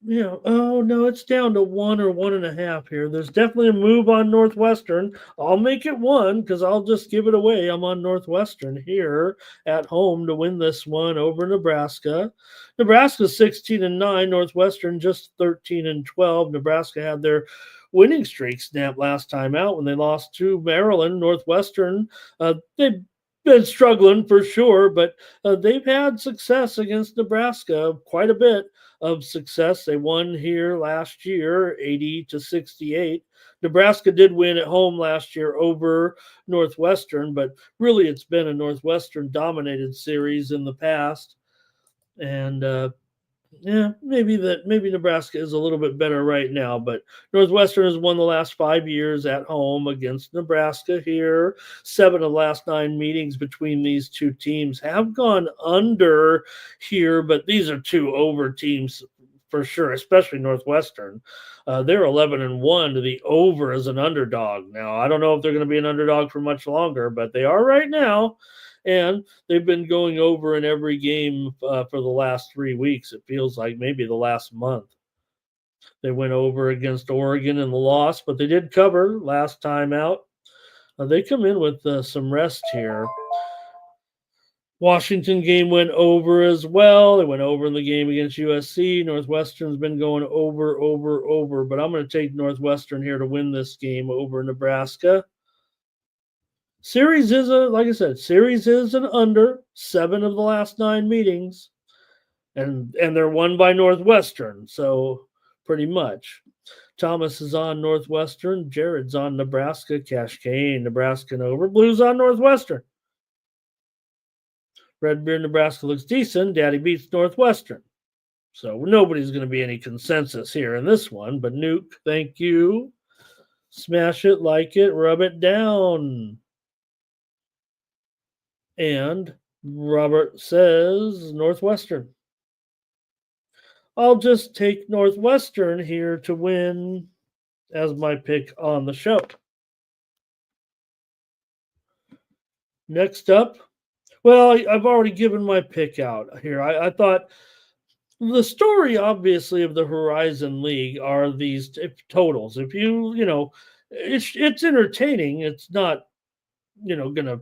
Oh no, it's down to 1 or 1.5 here. There's definitely a move on Northwestern. I'll make it 1 because I'll just give it away. I'm on Northwestern here at home to win this one over Nebraska. Nebraska's 16-9, Northwestern just 13-12. Nebraska had their winning streak snapped last time out when they lost to Maryland. Northwestern, they've been struggling for sure, but they've had success against Nebraska, quite a bit of success. They won here last year 80-68. Nebraska did win at home last year over Northwestern, but really it's been a Northwestern dominated series in the past. And maybe Nebraska is a little bit better right now, but Northwestern has won the last 5 years at home against Nebraska here. 7 of the last 9 meetings between these two teams have gone under here, but these are 2 over teams for sure, especially Northwestern. They're 11-1 to the over as an underdog. Now, I don't know if they're going to be an underdog for much longer, but they are right now. And they've been going over in every game for the last 3 weeks. It feels like maybe the last month. They went over against Oregon in the loss, but they did cover last time out. They come in with some rest here. Washington game went over as well. They went over in the game against USC. Northwestern's been going over. But I'm going to take Northwestern here to win this game over Nebraska. Series is an under 7 of the last 9 meetings, and they're won by Northwestern, so pretty much. Thomas is on Northwestern, Jared's on Nebraska, Cash Kane, Nebraska and over, Blues on Northwestern. Redbeard, Nebraska looks decent, Daddy beats Northwestern. So nobody's going to be any consensus here in this one, but Nuke, thank you. Smash it, like it, rub it down. And Robert says Northwestern. I'll just take Northwestern here to win as my pick on the show. Next up, well, I've already given my pick out here. I thought the story, obviously, of the Horizon League are these totals. If it's entertaining. It's not, going to,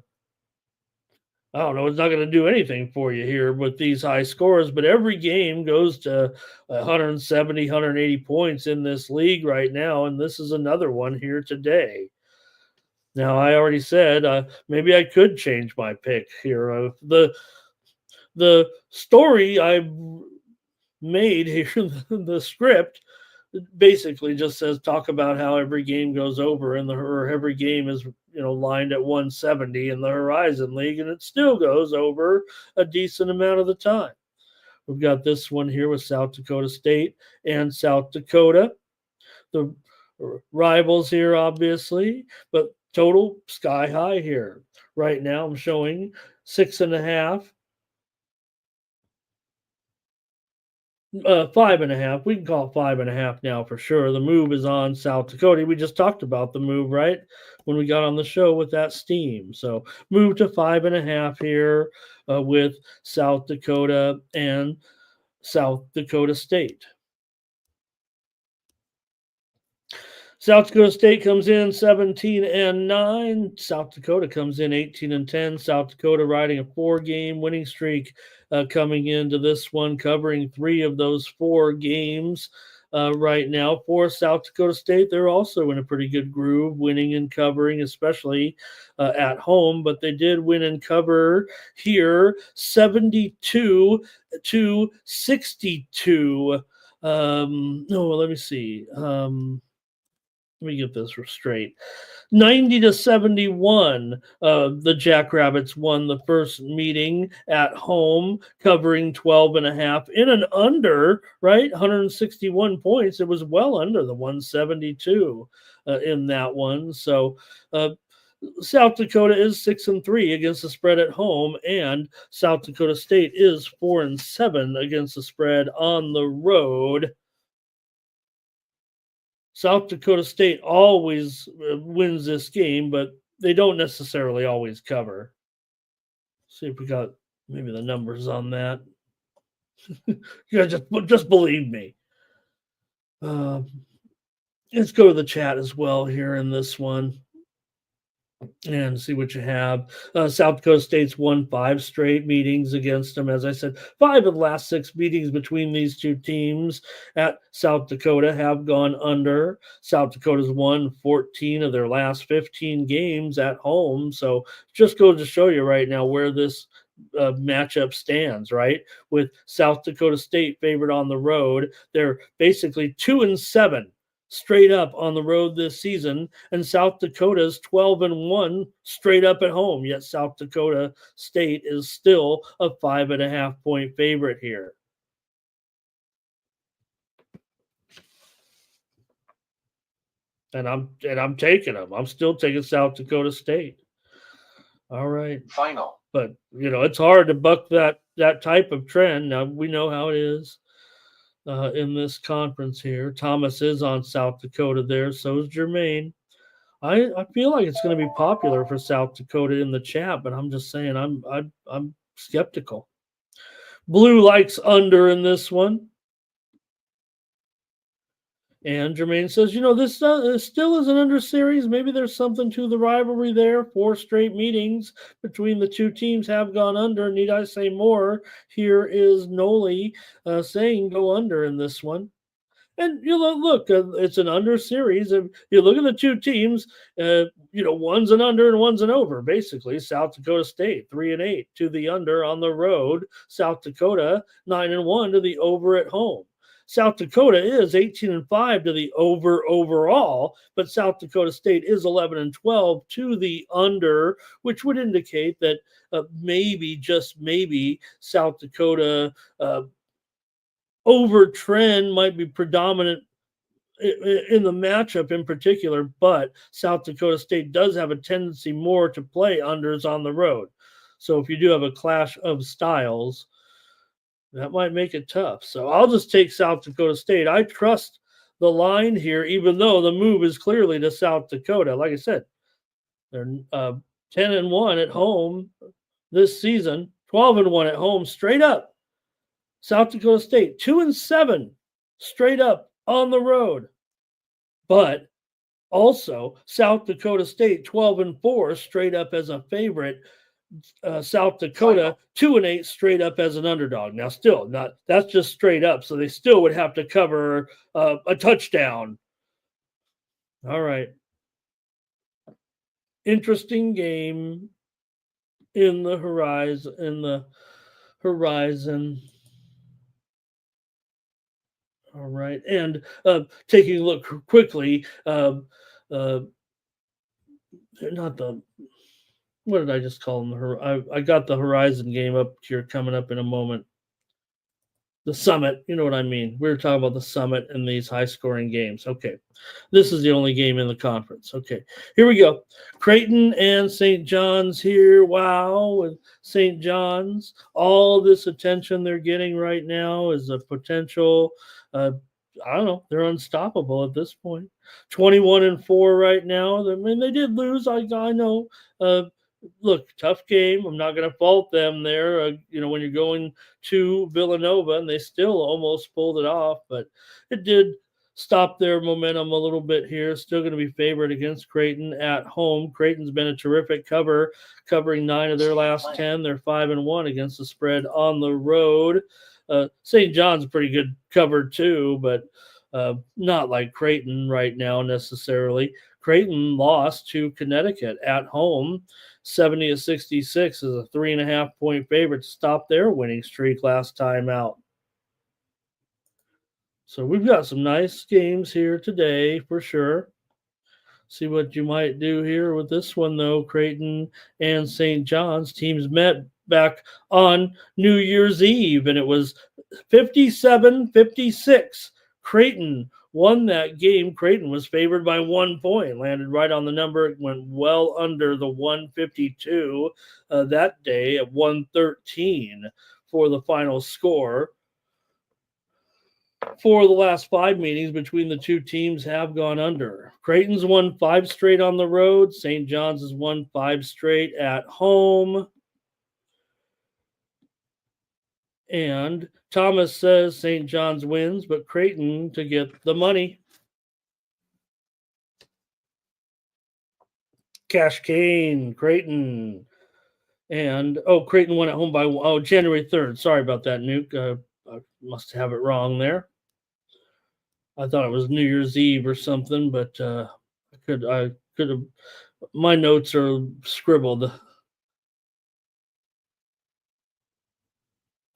I don't know, it's not going to do anything for you here with these high scores, but every game goes to 170, 180 points in this league right now, and this is another one here today. Now, I already said maybe I could change my pick here. The story I made here, the script, basically just says talk about how every game goes over or every game is lined at 170 in the Horizon League, and it still goes over a decent amount of the time. We've got this one here with South Dakota State and South Dakota, the rivals here, obviously, but total sky high here. Right now I'm showing 6.5. 5.5. We can call it 5.5 now for sure. The move is on South Dakota. We just talked about the move, right? When we got on the show with that steam. So move to 5.5 here with South Dakota and South Dakota State. South Dakota State comes in 17-9. South Dakota comes in 18-10. South Dakota riding a 4-game winning streak coming into this one, covering 3 of those 4 games right now. For South Dakota State, they're also in a pretty good groove, winning and covering, especially at home. But they did win and cover here 72-62. Let me see. Let me get this straight. 90-71. The Jackrabbits won the first meeting at home, covering 12.5 in an under, right? 161 points. It was well under the 172 in that one. So South Dakota is 6-3 against the spread at home, and South Dakota State is 4-7 against the spread on the road. South Dakota State always wins this game, but they don't necessarily always cover. See if we got maybe the numbers on that. Yeah, just believe me. Let's go to the chat as well here in this one and see what you have. South Dakota State's won 5 straight meetings against them. As I said, 5 of the last 6 meetings between these two teams at South Dakota have gone under. South Dakota's won 14 of their last 15 games at home. So just goes to show you right now where this matchup stands, right? With South Dakota State favored on the road. They're basically 2-7 straight up on the road this season, and South Dakota's 12-1 straight up at home. Yet South Dakota State is still a 5.5-point favorite here. And I'm taking them. I'm still taking South Dakota State. All right. Final. But it's hard to buck that type of trend. Now we know how it is. In this conference here. Thomas is on South Dakota there. So is Jermaine. I feel like it's going to be popular for South Dakota in the chat, but I'm just saying I'm skeptical. Blue likes under in this one. And Jermaine says, this still is an under series. Maybe there's something to the rivalry there. 4 straight meetings between the two teams have gone under. Need I say more? Here is Noli saying go under in this one. And look, it's an under series. If you look at the two teams, one's an under and one's an over. Basically, South Dakota State 3-8 to the under on the road. South Dakota 9-1 to the over at home. South Dakota is 18-5 to the over overall, but South Dakota State is 11-12 to the under, which would indicate that maybe, just maybe, South Dakota over trend might be predominant in the matchup in particular, but South Dakota State does have a tendency more to play unders on the road. So if you do have a clash of styles, that might make it tough. So I'll just take South Dakota State. I trust the line here, even though the move is clearly to South Dakota. Like I said, they're 10-1 at home this season, 12-1 at home straight up. South Dakota State 2-7 straight up on the road. But also South Dakota State 12-4 straight up as a favorite. South Dakota 2-8 straight up as an underdog. Now, still not. That's just straight up. So they still would have to cover a touchdown. All right. Interesting game in the horizon. All right, and taking a look quickly. Not the. What did I just call them? I got the Horizon game up here coming up in a moment. The Summit, you know what I mean. We were talking about the Summit and these high-scoring games. Okay, this is the only game in the conference. Okay, here we go. Creighton and St. John's here. Wow, with St. John's. All this attention they're getting right now is a potential I don't know. They're unstoppable at this point. 21-4 right now. I mean, they did lose. I know. Look, tough game. I'm not going to fault them there. When you're going to Villanova, and they still almost pulled it off, but it did stop their momentum a little bit here. Still going to be favored against Creighton at home. Creighton's been a terrific covering 9 of their last 10. They're 5-1 against the spread on the road. St. John's a pretty good cover too, but not like Creighton right now necessarily. Creighton lost to Connecticut at home, 70-66, is a 3.5-point favorite to stop their winning streak last time out. So we've got some nice games here today for sure. See what you might do here with this one, though. Creighton and St. John's teams met back on New Year's Eve, and it was 57-56. Creighton won that game. Creighton was favored by 1 point, landed right on the number. It went well under the 152 that day at 113 for the final score. 4 of the last 5 meetings between the two teams have gone under. Creighton's won 5 straight on the road. St. John's has won 5 straight at home. And Thomas says St. John's wins, but Creighton to get the money. Cash Kane, Creighton. And, Creighton won at home by January 3rd. Sorry about that, Nuke. I must have it wrong there. I thought it was New Year's Eve or something, but I could have. My notes are scribbled.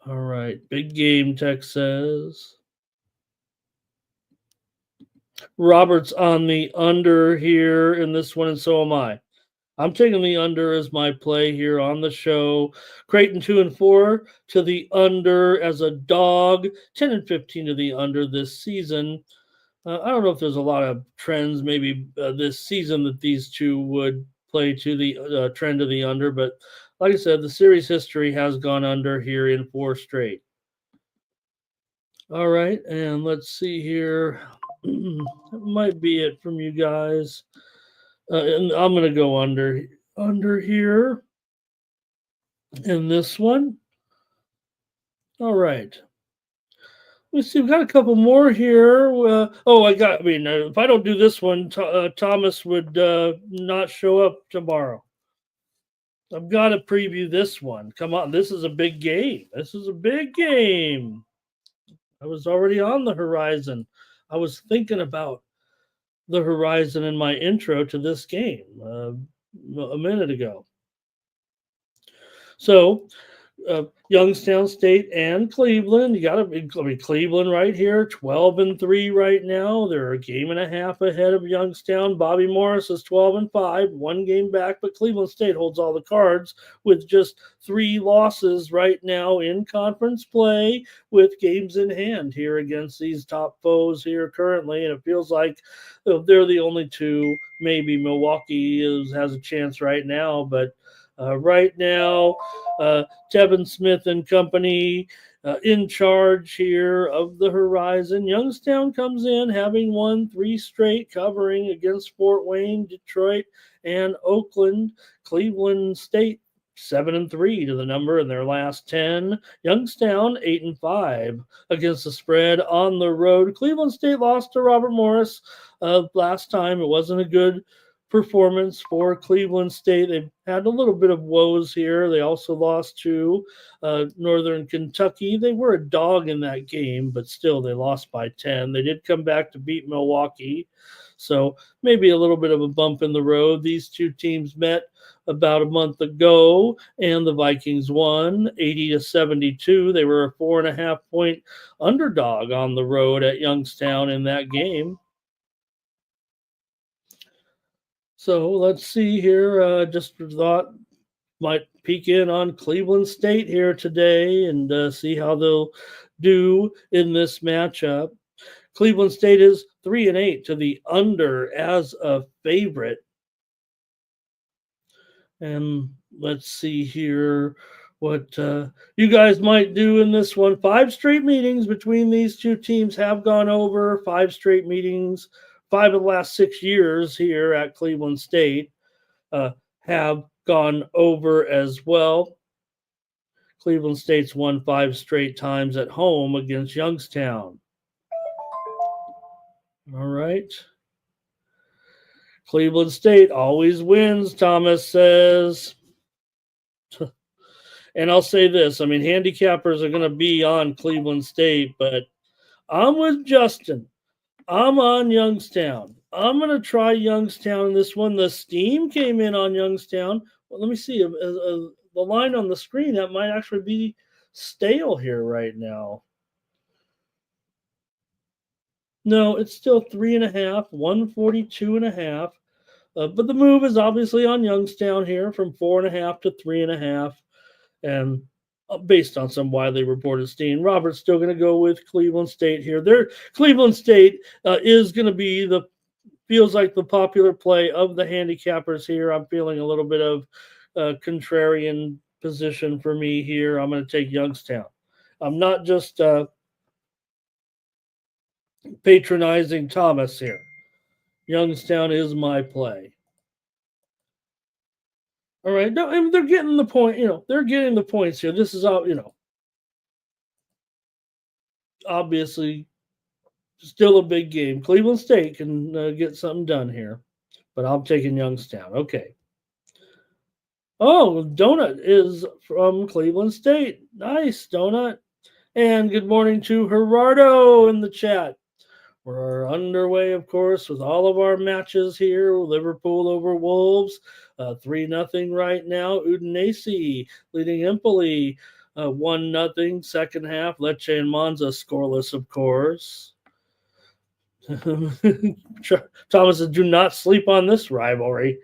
All right, big game. Text says Robert's on the under here in this one, and so am I. I'm taking the under as my play here on the show. Creighton 2-4 to the under as a dog. 10-15 to the under this season. I don't know if there's a lot of trends maybe this season that these two would play to the trend of the under, but like I said, the series history has gone under here in 4 straight. All right, and let's see here. That might be it from you guys. And I'm going to go under here in this one. All right. Let's see. We've got a couple more here. If I don't do this one, Thomas would not show up tomorrow. I've got to preview this one. Come on. This is a big game. I was already on the horizon. I was thinking about the horizon in my intro to this game a minute ago. So Youngstown State and Cleveland. You got to be Cleveland right here, 12-3 right now. They're a game and a half ahead of Youngstown. Bobby Morris is 12-5, 1 game back, but Cleveland State holds all the cards with just 3 losses right now in conference play with games in hand here against these top foes here currently. And it feels like they're the only two. Maybe Milwaukee has a chance right now, but right now, Tevin Smith and company in charge here of the horizon. Youngstown comes in having won 3 straight, covering against Fort Wayne, Detroit, and Oakland. Cleveland State 7-3 to the number in their last 10. Youngstown 8-5 against the spread on the road. Cleveland State lost to Robert Morris last time. It wasn't a good performance for Cleveland State. They've had a little bit of woes here. They also lost to Northern Kentucky. They were a dog in that game, but still they lost by 10. They did come back to beat Milwaukee. So maybe a little bit of a bump in the road. These two teams met about a month ago, and the Vikings won 80-72. They were a 4.5-point underdog on the road at Youngstown in that game. So let's see here. Just thought might peek in on Cleveland State here today and see how they'll do in this matchup. Cleveland State is 3-8 to the under as a favorite. And let's see here what you guys might do in this one. 5 straight meetings between these two teams have gone over. 5 straight meetings. 5 of the last 6 years here at Cleveland State have gone over as well. Cleveland State's won 5 straight times at home against Youngstown. All right. Cleveland State always wins, Thomas says. And I'll say this. I mean, handicappers are going to be on Cleveland State, but I'm with Justin. I'm on Youngstown. I'm going to try Youngstown in this one. The steam came in on Youngstown. Well, let me see. The line on the screen, that might actually be stale here right now. No, it's still 3.5, 142.5. But the move is obviously on Youngstown here from 4.5 to 3.5. And based on some widely reported steam, Robert's still going to go with Cleveland State here. Cleveland State is going to be feels like the popular play of the handicappers here. I'm feeling a little bit of contrarian position for me here. I'm going to take Youngstown. I'm not just patronizing Thomas here. Youngstown is my play. All right. No, I mean, they're getting the point. They're getting the points here. This is all, obviously still a big game. Cleveland State can get something done here, but I'm taking Youngstown. Okay. Oh, Donut is from Cleveland State. Nice, Donut. And good morning to Gerardo in the chat. We're underway, of course, with all of our matches here. Liverpool over Wolves, 3-0 right now. Udinese leading Empoli, 1-0. Second half, Lecce and Monza scoreless, of course. Thomas says, do not sleep on this rivalry.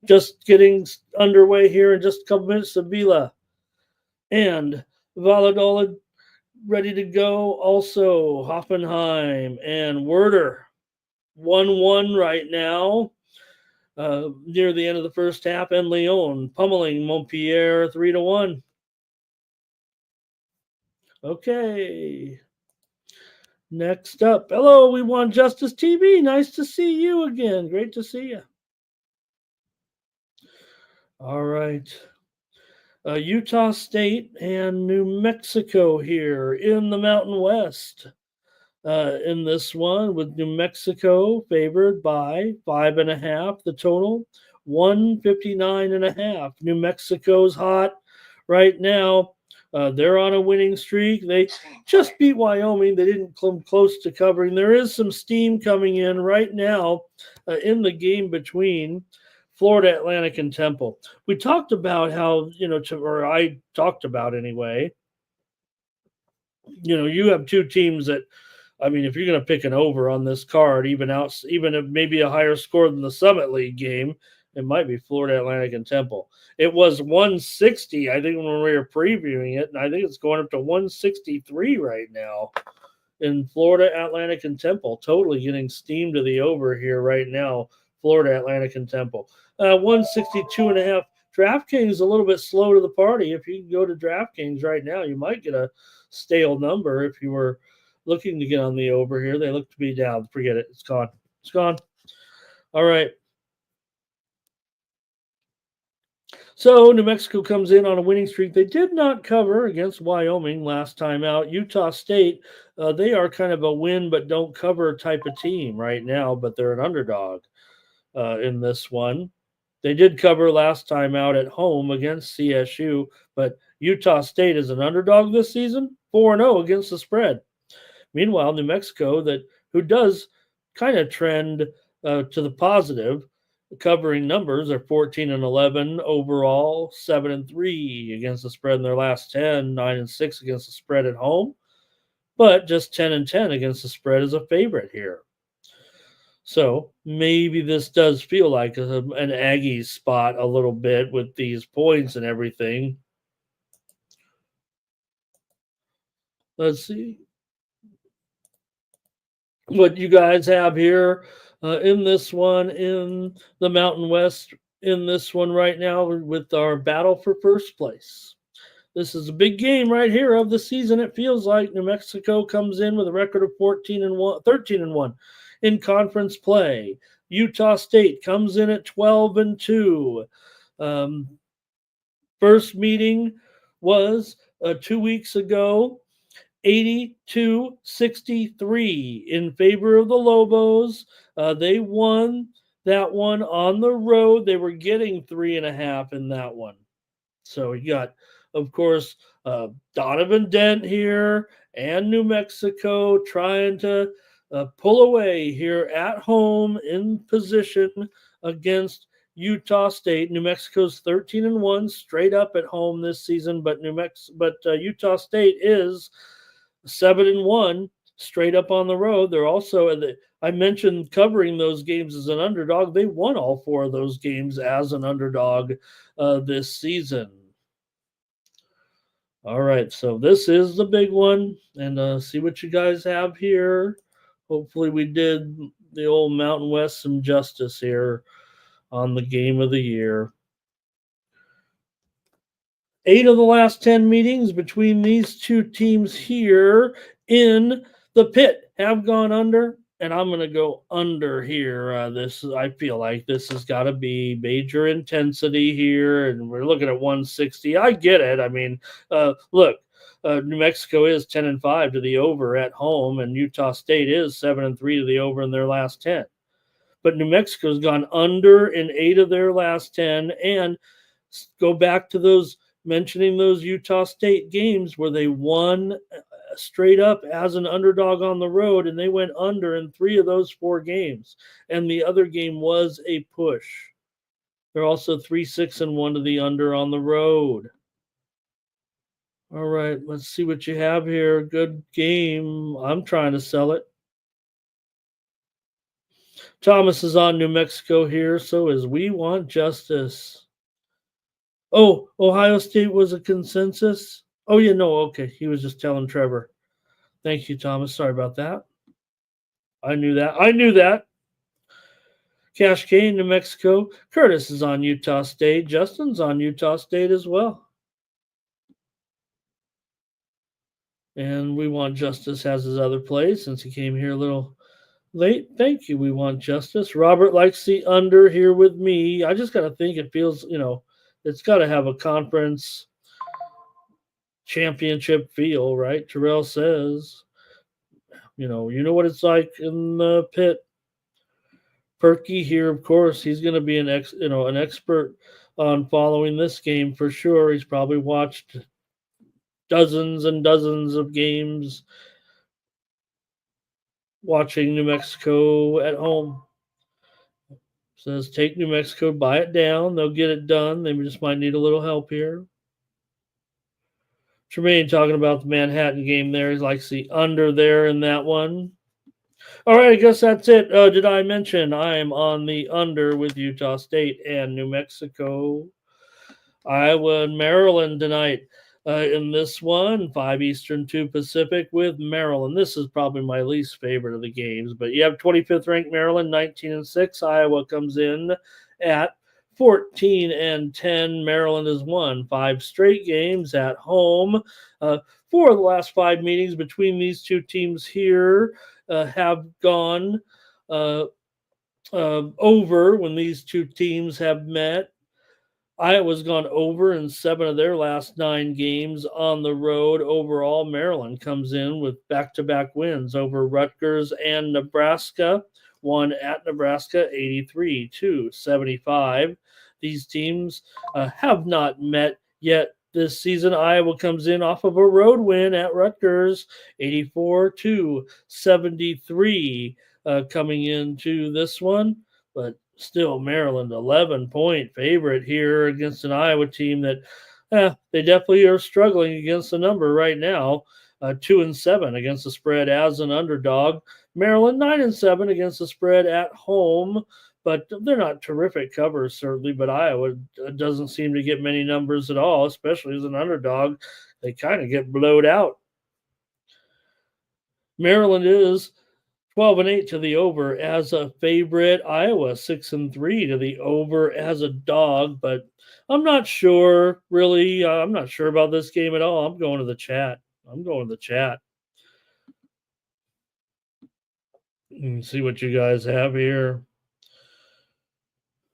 Just getting underway here in just a couple minutes. Sevilla and Valladolid ready to go. Also, Hoffenheim and Werder 1-1 right now, near the end of the first half. And Lyon pummeling Montpellier 3-1. Okay. Next up, hello, we won Justice TV. Nice to see you again. Great to see you. All right. Utah State and New Mexico here in the Mountain West. In this one, with New Mexico favored by 5.5. The total 159.5. New Mexico's hot right now. They're on a winning streak. They just beat Wyoming. They didn't come close to covering. There is some steam coming in right now in the game between Florida Atlantic and Temple. We talked about how, or I talked about anyway, you have two teams that, I mean, if you're going to pick an over on this card, even if maybe a higher score than the Summit League game, it might be Florida Atlantic and Temple. It was 160, I think, when we were previewing it, and I think it's going up to 163 right now in Florida Atlantic and Temple. Totally getting steam to the over here right now, Florida Atlantic and Temple. 162.5. DraftKings is a little bit slow to the party. If you go to DraftKings right now, you might get a stale number if you were looking to get on the over here. They look to be down. Forget it. It's gone. It's gone. All right. So New Mexico comes in on a winning streak. They did not cover against Wyoming last time out. Utah State, they are kind of a win but don't cover type of team right now, but they're an underdog in this one. They did cover last time out at home against CSU, but Utah State is an underdog this season, 4-0 against the spread. Meanwhile, New Mexico, who does kind of trend to the positive, covering numbers are 14-11 overall, 7-3 against the spread in their last 10, 9-6 against the spread at home, but just 10-10 against the spread as a favorite here. So maybe this does feel like an Aggies spot a little bit with these points and everything. Let's see what you guys have here in this one, in the Mountain West, in this one right now with our battle for first place. This is a big game right here of the season. It feels like New Mexico comes in with a record of 13-1 in conference play. Utah State comes in at 12-2. First meeting was 2 weeks ago 82-63 in favor of the Lobos. They won that one on the road. They were getting 3.5 in that one. So you got, of course, Donovan Dent here and New Mexico trying to pull away here at home in position against Utah State. New Mexico's 13-1 straight up at home this season, but Utah State is 7-1 straight up on the road. They're also I mentioned covering those games as an underdog. They won all 4 of those games as an underdog this season. All right, so this is the big one, and see what you guys have here. Hopefully we did the old Mountain West some justice here on the game of the year. 8 of the last 10 meetings between these two teams here in the pit have gone under, and I'm going to go under here. I feel like this has got to be major intensity here, and we're looking at 160. I get it. I mean, look, New Mexico is 10-5 to the over at home, and Utah State is 7-3 to the over in their last 10. But New Mexico's gone under in 8 of their last 10, and go back to mentioning those Utah State games where they won straight up as an underdog on the road, and they went under in 3 of those 4 games, and the other game was a push. They're also 3-6-1 to the under on the road. All right, let's see what you have here. Good game. I'm trying to sell it. Thomas is on New Mexico here, so is We Want Justice. Oh, Ohio State was a consensus? Oh, yeah, no, okay. He was just telling Trevor. Thank you, Thomas. Sorry about that. I knew that. Cash Kane, New Mexico. Curtis is on Utah State. Justin's on Utah State as well. And We Want Justice has his other play since he came here a little late. Thank you, We Want Justice. Robert likes the under here with me. I just got to think it feels, it's got to have a conference championship feel, right? Terrell says, you know what it's like in the pit. Perky here, of course, he's going to be an expert on following this game for sure. He's probably watched dozens and dozens of games watching New Mexico at home. Says take New Mexico, buy it down. They'll get it done. They just might need a little help here. Tremaine talking about the Manhattan game there. He likes the under there in that one. All right, I guess that's it. Did I mention I am on the under with Utah State and New Mexico? Iowa and Maryland tonight in this one, 5 Eastern, 2 Pacific with Maryland. This is probably my least favorite of the games, but you have 25th ranked Maryland, 19-6. Iowa comes in at 14-10. Maryland has won 5 straight games at home. 4 of the last 5 meetings between these two teams here have gone over when these two teams have met. Iowa's gone over in 7 of their last 9 games on the road. Overall, Maryland comes in with back-to-back wins over Rutgers and Nebraska. One at Nebraska, 83-75. These teams have not met yet this season. Iowa comes in off of a road win at Rutgers, 84-73, coming into this one. But still, Maryland, 11-point favorite here against an Iowa team that they definitely are struggling against the number right now. 2-7 against the spread as an underdog. Maryland 9-7 against the spread at home, but they're not terrific covers, certainly. But Iowa doesn't seem to get many numbers at all, especially as an underdog. They kind of get blowed out. Maryland is 12-8 to the over as a favorite. Iowa 6-3 to the over as a dog, but I'm not sure, really. I'm not sure about this game at all. I'm going to the chat. See what you guys have here.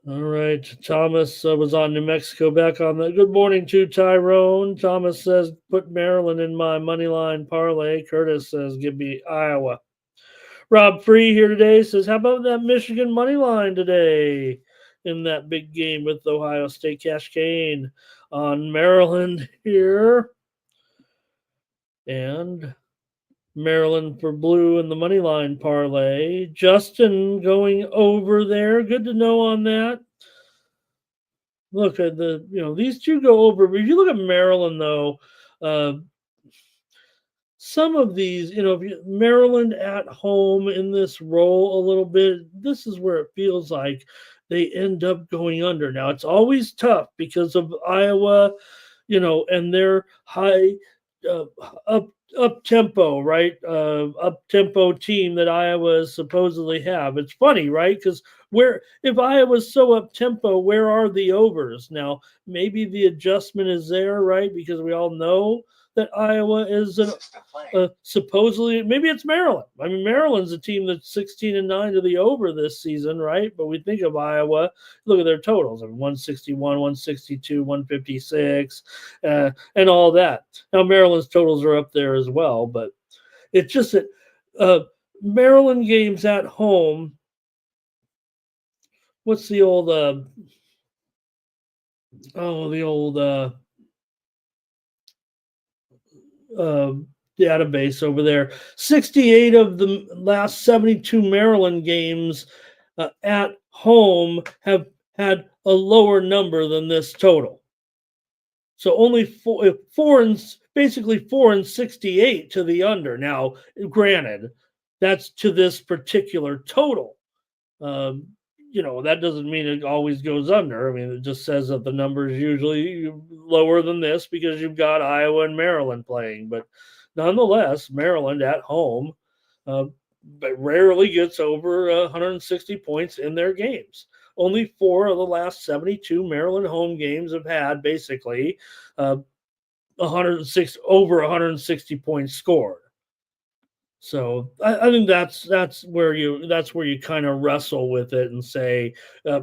All right. Thomas was on New Mexico back on the. Good morning to Tyrone. Thomas says, put Maryland in my money line parlay. Curtis says, give me Iowa. Rob Free here today says, how about that Michigan money line today in that big game with Ohio State Cash Cane on Maryland here? And Maryland for blue in the money line parlay. Justin going over there. Good to know on that. Look at these two go over. But if you look at Maryland, though, some of these, Maryland at home in this role a little bit, this is where it feels like they end up going under. Now, it's always tough because of Iowa, and their high uh, up tempo, right? Up tempo team that Iowa supposedly have. It's funny, right? Because if Iowa's so up tempo, where are the overs? Now, maybe the adjustment is there, right? Because we all know that Iowa is supposedly, maybe it's Maryland. I mean, Maryland's a team that's 16-9 to the over this season, right? But we think of Iowa, look at their totals: 161, 162, 156, and all that. Now Maryland's totals are up there as well, but it's just that Maryland games at home. What's the old database over there? 68 of the last 72 Maryland games at home have had a lower number than this total. So only basically 4 and 68 to the under. Now, granted, that's to this particular total. That doesn't mean it always goes under. I mean, it just says that the number is usually lower than this because you've got Iowa and Maryland playing. But nonetheless, Maryland at home but rarely gets over 160 points in their games. Only 4 of the last 72 Maryland home games have had basically 106 over 160 points scored. So I think that's where you kind of wrestle with it and say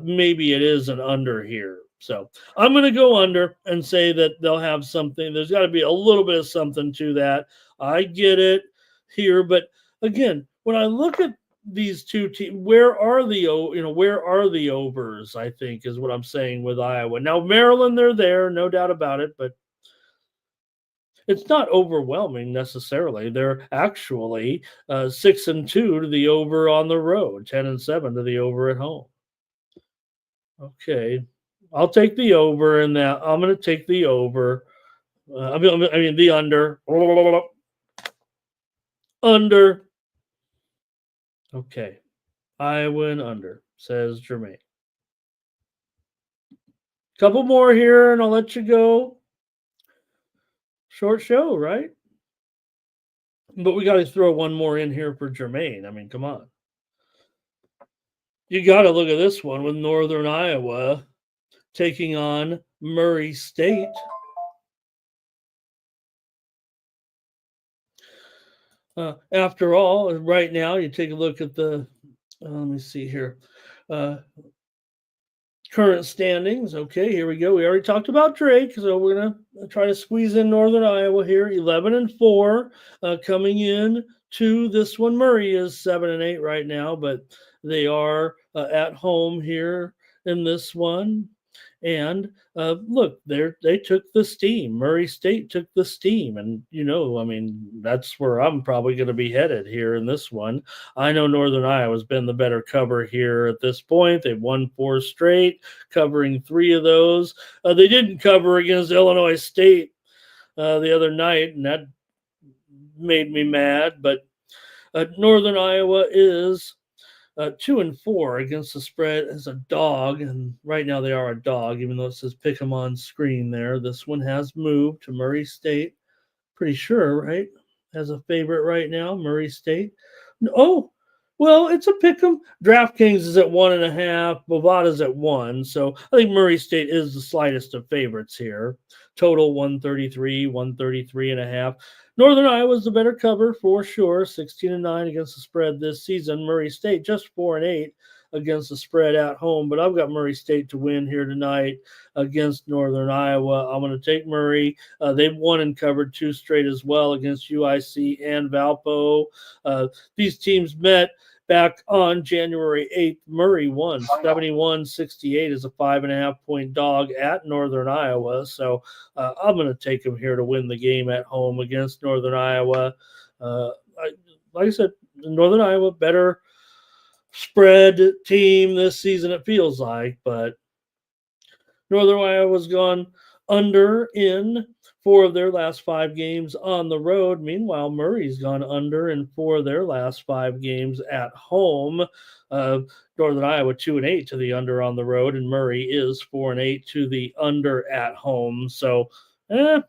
maybe it is an under here. So I'm going to go under and say that they'll have something. There's got to be a little bit of something to that. I get it here, but again, when I look at these two teams, where are the overs? I think is what I'm saying with Iowa. Now Maryland, they're there, no doubt about it, but it's not overwhelming necessarily. They're actually 6-2 to the over on the road, 10-7 to the over at home. Okay, I'll take the over in that. I'm going to take the over. I mean the under. Under. Okay, I win under, says Jermaine. Couple more here, and I'll let you go. Short show, right? But we got to throw one more in here for Jermaine. I mean, come on. You got to look at this one with Northern Iowa taking on Murray State. After all, right now, you take a look at the, let me see here, current standings. Okay, here we go. We already talked about Drake, so we're going to try to squeeze in Northern Iowa here. 11-4 coming in to this one. Murray is 7-8 right now, but they are at home here in this one. And look, they took the steam. Murray State took the steam. And, I mean, that's where I'm probably going to be headed here in this one. I know Northern Iowa's been the better cover here at this point. They've won 4 straight, covering 3 of those. They didn't cover against Illinois State the other night, and that made me mad. But Northern Iowa is 2-4 against the spread as a dog, and right now they are a dog, even though it says pick 'em on screen there. This one has moved to Murray State, pretty sure, right? As a favorite right now, Murray State. Oh, well, it's a pick 'em. DraftKings is at 1.5. Bovada's at 1. So I think Murray State is the slightest of favorites here. Total 133, 133.5. Northern Iowa's the better cover for sure. 16-9 against the spread this season. Murray State just 4-8 against the spread at home, but I've got Murray State to win here tonight against Northern Iowa. I'm going to take Murray. They've won and covered 2 straight as well against UIC and Valpo. These teams met back on January 8th. Murray won 71-68 as a 5.5-point dog at Northern Iowa. So I'm going to take him here to win the game at home against Northern Iowa. Like I said, Northern Iowa, better spread team this season, it feels like, but Northern Iowa's gone under in 4 of their last 5 games on the road. Meanwhile, Murray's gone under in 4 of their last 5 games at home. Northern Iowa 2-8 to the under on the road, and Murray is 4-8 to the under at home. So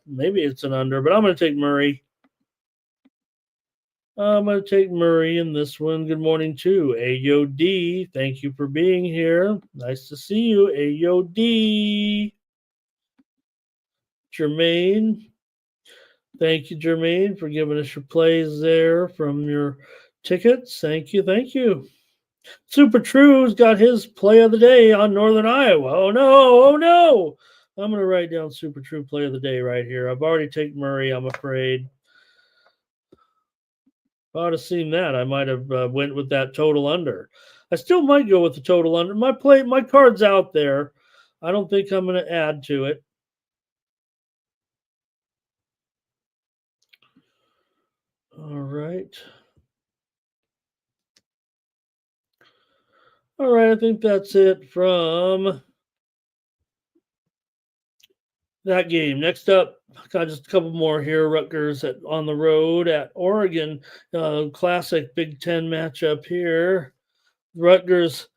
maybe it's an under, but I'm going to take Murray. I'm going to take Murray in this one. Good morning to AOD. Thank you for being here. Nice to see you, AOD. Jermaine. Thank you, Jermaine, for giving us your plays there from your tickets. Thank you. Thank you. Super True's got his play of the day on Northern Iowa. Oh, no. Oh, no. I'm going to write down Super True play of the day right here. I've already taken Murray, I'm afraid. If I would have seen that, I might have went with that total under. I still might go with the total under. My card's out there. I don't think I'm going to add to it. All right. All right, I think that's it from that game. Next up, got just a couple more here. Rutgers on the road at Oregon. Classic Big Ten matchup here. Rutgers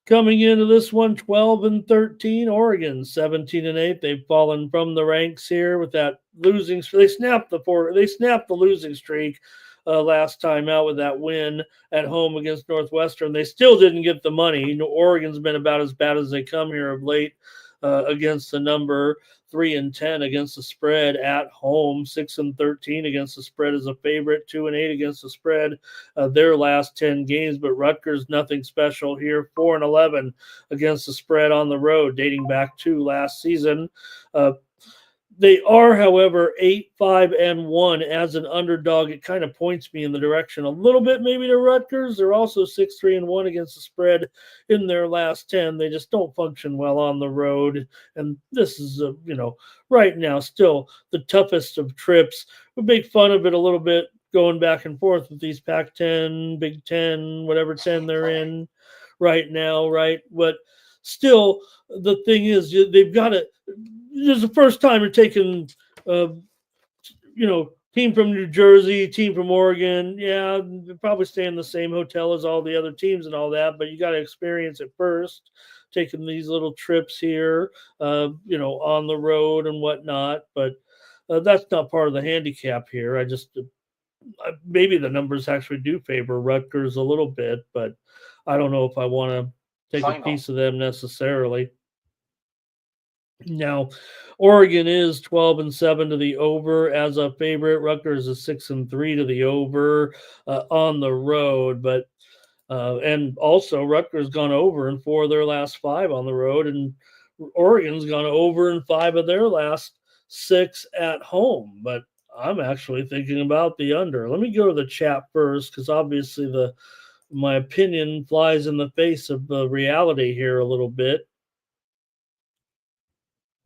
coming into this one 12-13. Oregon 17-8. They've fallen from the ranks here with that losing. They snapped the losing streak last time out with that win at home against Northwestern. They still didn't get the money. Oregon's been about as bad as they come here of late. Against the number 3-10 against the spread at home, 6-13 against the spread as a favorite, 2-8 against the spread their last 10 games. But Rutgers, nothing special here, 4-11 against the spread on the road, dating back to last season. They are, however, 8-5-1 as an underdog. It kind of points me in the direction a little bit maybe to Rutgers. They're also 6-3-1 against the spread in their last 10. They just don't function well on the road. And this is, right now still the toughest of trips. We make fun of it a little bit going back and forth with these Pac-10, Big Ten, whatever 10 they're in right now, right? But still, the thing is, they've got to. This is the first time you're taking, team from New Jersey, team from Oregon. Yeah, they'll probably stay in the same hotel as all the other teams and all that, but you got to experience it first, taking these little trips here, on the road and whatnot. But that's not part of the handicap here. Maybe the numbers actually do favor Rutgers a little bit, but I don't know if I want to take a piece of them necessarily. Now, Oregon is 12-7 to the over as a favorite. Rutgers is 6-3 to the over on the road, but and also Rutgers gone over in 4 of their last 5 on the road, and Oregon's gone over in 5 of their last 6 at home. But I'm actually thinking about the under. Let me go to the chat first, because obviously my opinion flies in the face of the reality here a little bit.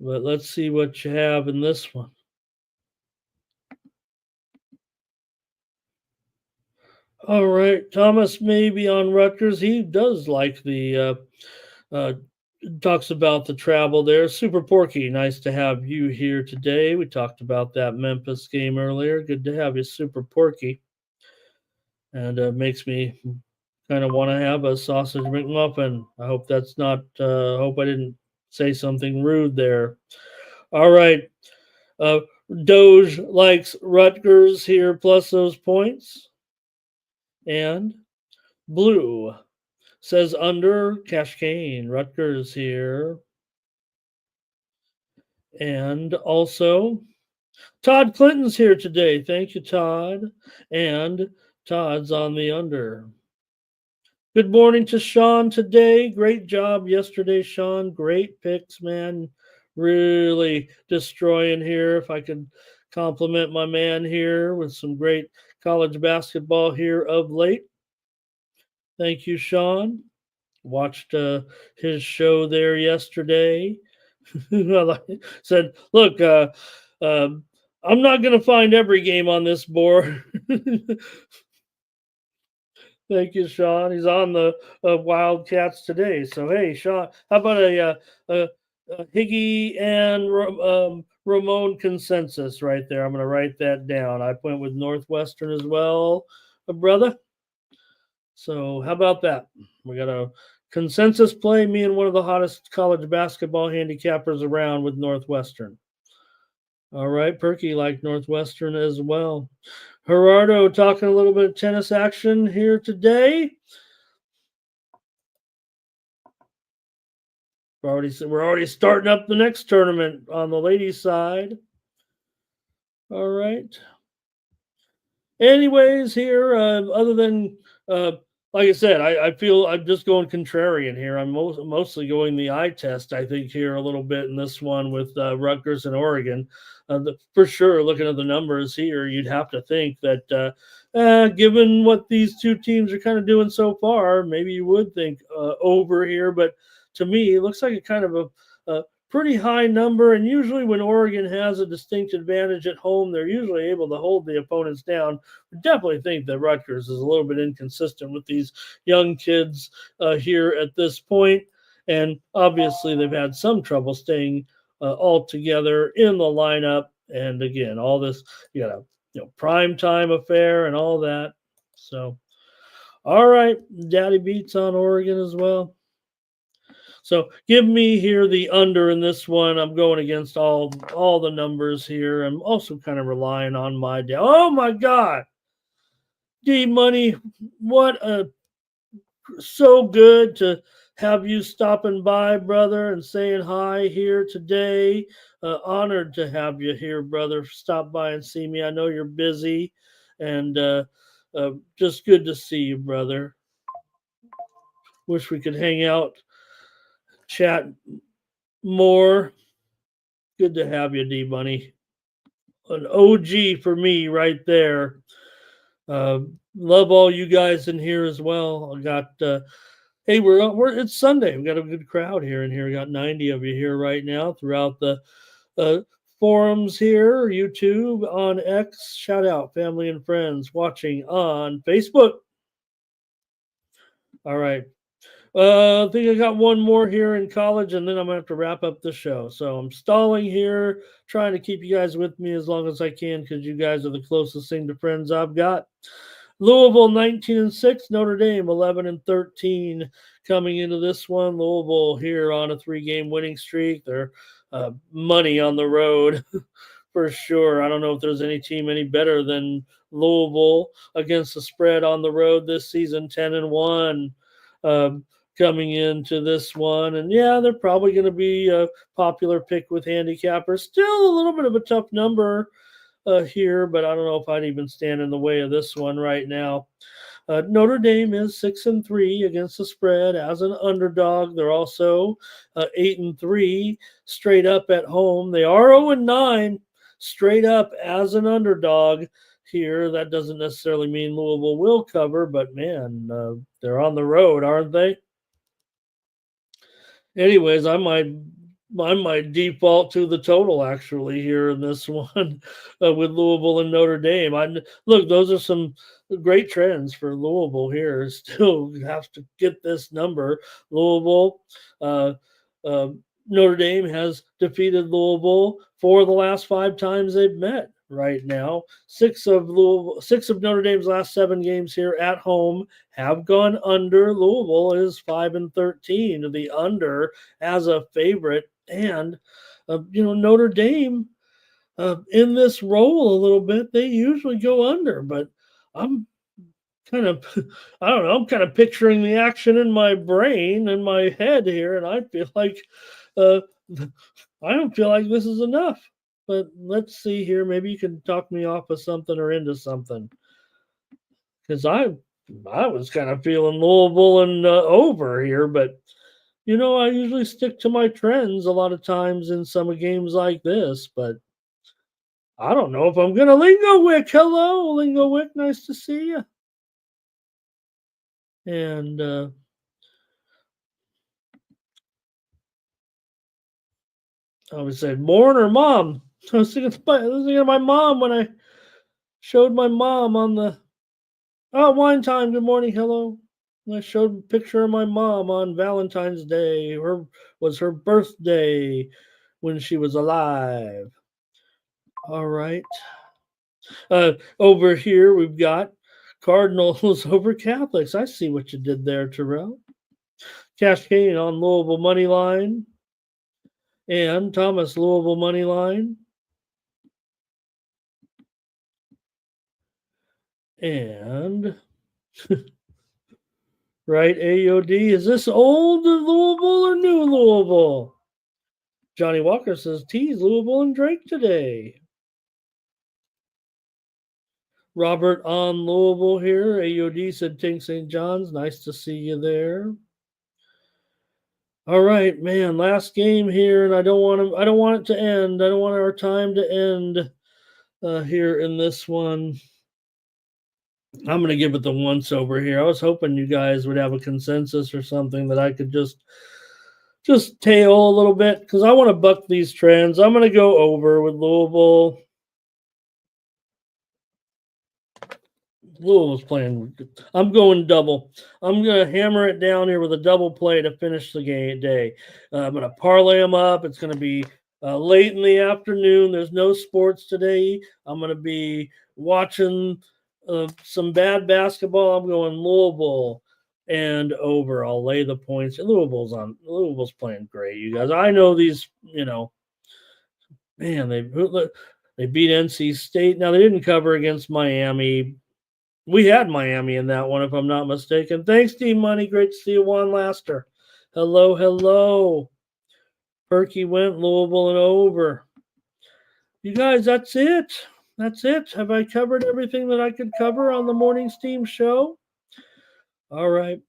But let's see what you have in this one. All right, Thomas maybe on Rutgers. He does like the talks about the travel there. Super Porky, nice to have you here today. We talked about that Memphis game earlier. Good to have you, Super Porky. And makes me kind of want to have a sausage McMuffin. I hope that's not, hope I didn't say something rude there. All right. Doge likes Rutgers here plus those points. And Blue says under Cash Cane. Rutgers here. And also Todd Clinton's here today. Thank you, Todd. And Todd's on the under. Good morning to Sean today. Great job yesterday, Sean. Great picks, man. Really destroying here. If I could compliment my man here with some great college basketball here of late. Thank you, Sean. Watched his show there yesterday. Said, look, I'm not going to find every game on this board. Thank you, Sean. He's on the Wildcats today. So, hey, Sean, how about a Higgy and Ramon consensus right there? I'm going to write that down. I went with Northwestern as well, brother. So, how about that? We got a consensus play, me and one of the hottest college basketball handicappers around with Northwestern. All right, Perky like Northwestern as well. Gerardo talking a little bit of tennis action here today. We're already starting up the next tournament on the ladies' side. All right. Anyways, here, other than like I said, I feel I'm just going contrarian here. I'm mostly going the eye test, I think, here a little bit in this one with Rutgers and Oregon. For sure, looking at the numbers here, you'd have to think that given what these two teams are kind of doing so far, maybe you would think over here. But to me, it looks like a kind of a pretty high number. And usually when Oregon has a distinct advantage at home, they're usually able to hold the opponents down. I definitely think that Rutgers is a little bit inconsistent with these young kids here at this point. And obviously they've had some trouble staying all together in the lineup. And again, all this, prime time affair and all that. So, all right, Daddy beats on Oregon as well. So give me here the under in this one. I'm going against all the numbers here. I'm also kind of relying on my dad. Oh my God, D Money, so good to have you stopping by, brother, and saying hi here today. Honored to have you here, brother. Stop by and see me. I know you're busy, and just good to see you, brother. Wish we could hang out, chat more. Good to have you, D Bunny. An OG for me right there. Love all you guys in here as well. I got hey, we're it's Sunday. We got a good crowd here in here. We got 90 of you here right now throughout the forums here, YouTube, on X. Shout out family and friends watching on Facebook. All right. I think I got one more here in college, and then I'm going to have to wrap up the show. So I'm stalling here, trying to keep you guys with me as long as I can because you guys are the closest thing to friends I've got. Louisville 19-6, Notre Dame 11-13 coming into this one. Louisville here on a 3-game winning streak. They're money on the road for sure. I don't know if there's any team any better than Louisville against the spread on the road this season, 10-1. Coming into this one. And yeah, they're probably going to be a popular pick with handicappers. Still a little bit of a tough number here, but I don't know if I'd even stand in the way of this one right now. Notre Dame is 6-3 against the spread as an underdog. They're also 8-3 straight up at home. They are 0-9 straight up as an underdog here. That doesn't necessarily mean Louisville will cover, but man, they're on the road, aren't they? Anyways, I might default to the total actually here in this one with Louisville and Notre Dame. Look, those are some great trends for Louisville here. Still have to get this number. Louisville, Notre Dame has defeated Louisville 4 of the last 5 times they've met. Right now, 6 of Notre Dame's last 7 games here at home have gone under. Louisville is 5-13, the under as a favorite, and Notre Dame in this role a little bit. They usually go under, but I'm kind of, I don't know. I'm kind of picturing the action in my brain and my head here, and I feel like I don't feel like this is enough. But let's see here. Maybe you can talk me off of something or into something. Because I I was kind of feeling Louisville and over here, but I usually stick to my trends a lot of times in some games like this, but I don't know if I'm going to Lingo Wick. Hello, Lingo Wick. Nice to see you. And I was saying, Morn or Mom? I was thinking of my mom when I showed my mom on the wine time. Good morning. Hello. I showed a picture of my mom on Valentine's Day. Was her birthday when she was alive. All right. Over here, we've got Cardinals over Catholics. I see what you did there, Terrell. Cascade on Louisville money line. And Thomas, Louisville money line. And right, AOD. Is this old Louisville or new Louisville? Johnny Walker says tease Louisville and Drake today. Robert on Louisville here. AOD said Tink St. John's. Nice to see you there. All right, man. Last game here, and I don't want it to end. I don't want our time to end here in this one. I'm going to give it the once over here. I was hoping you guys would have a consensus or something that I could just tail a little bit because I want to buck these trends. I'm going to go over with Louisville. Louisville's playing. I'm going double. I'm going to hammer it down here with a double play to finish the day. I'm going to parlay them up. It's going to be late in the afternoon. There's no sports today. I'm going to be watching some bad basketball. I'm going Louisville and over. I'll lay the points. Louisville's playing great, you guys. I know these, man, they beat NC State. Now, they didn't cover against Miami. We had Miami in that one, if I'm not mistaken. Thanks, Team Money. Great to see you, Juan Laster. Hello, hello. Perky went Louisville and over. You guys, that's it. That's it. Have I covered everything that I could cover on the Morning Steam show? All right.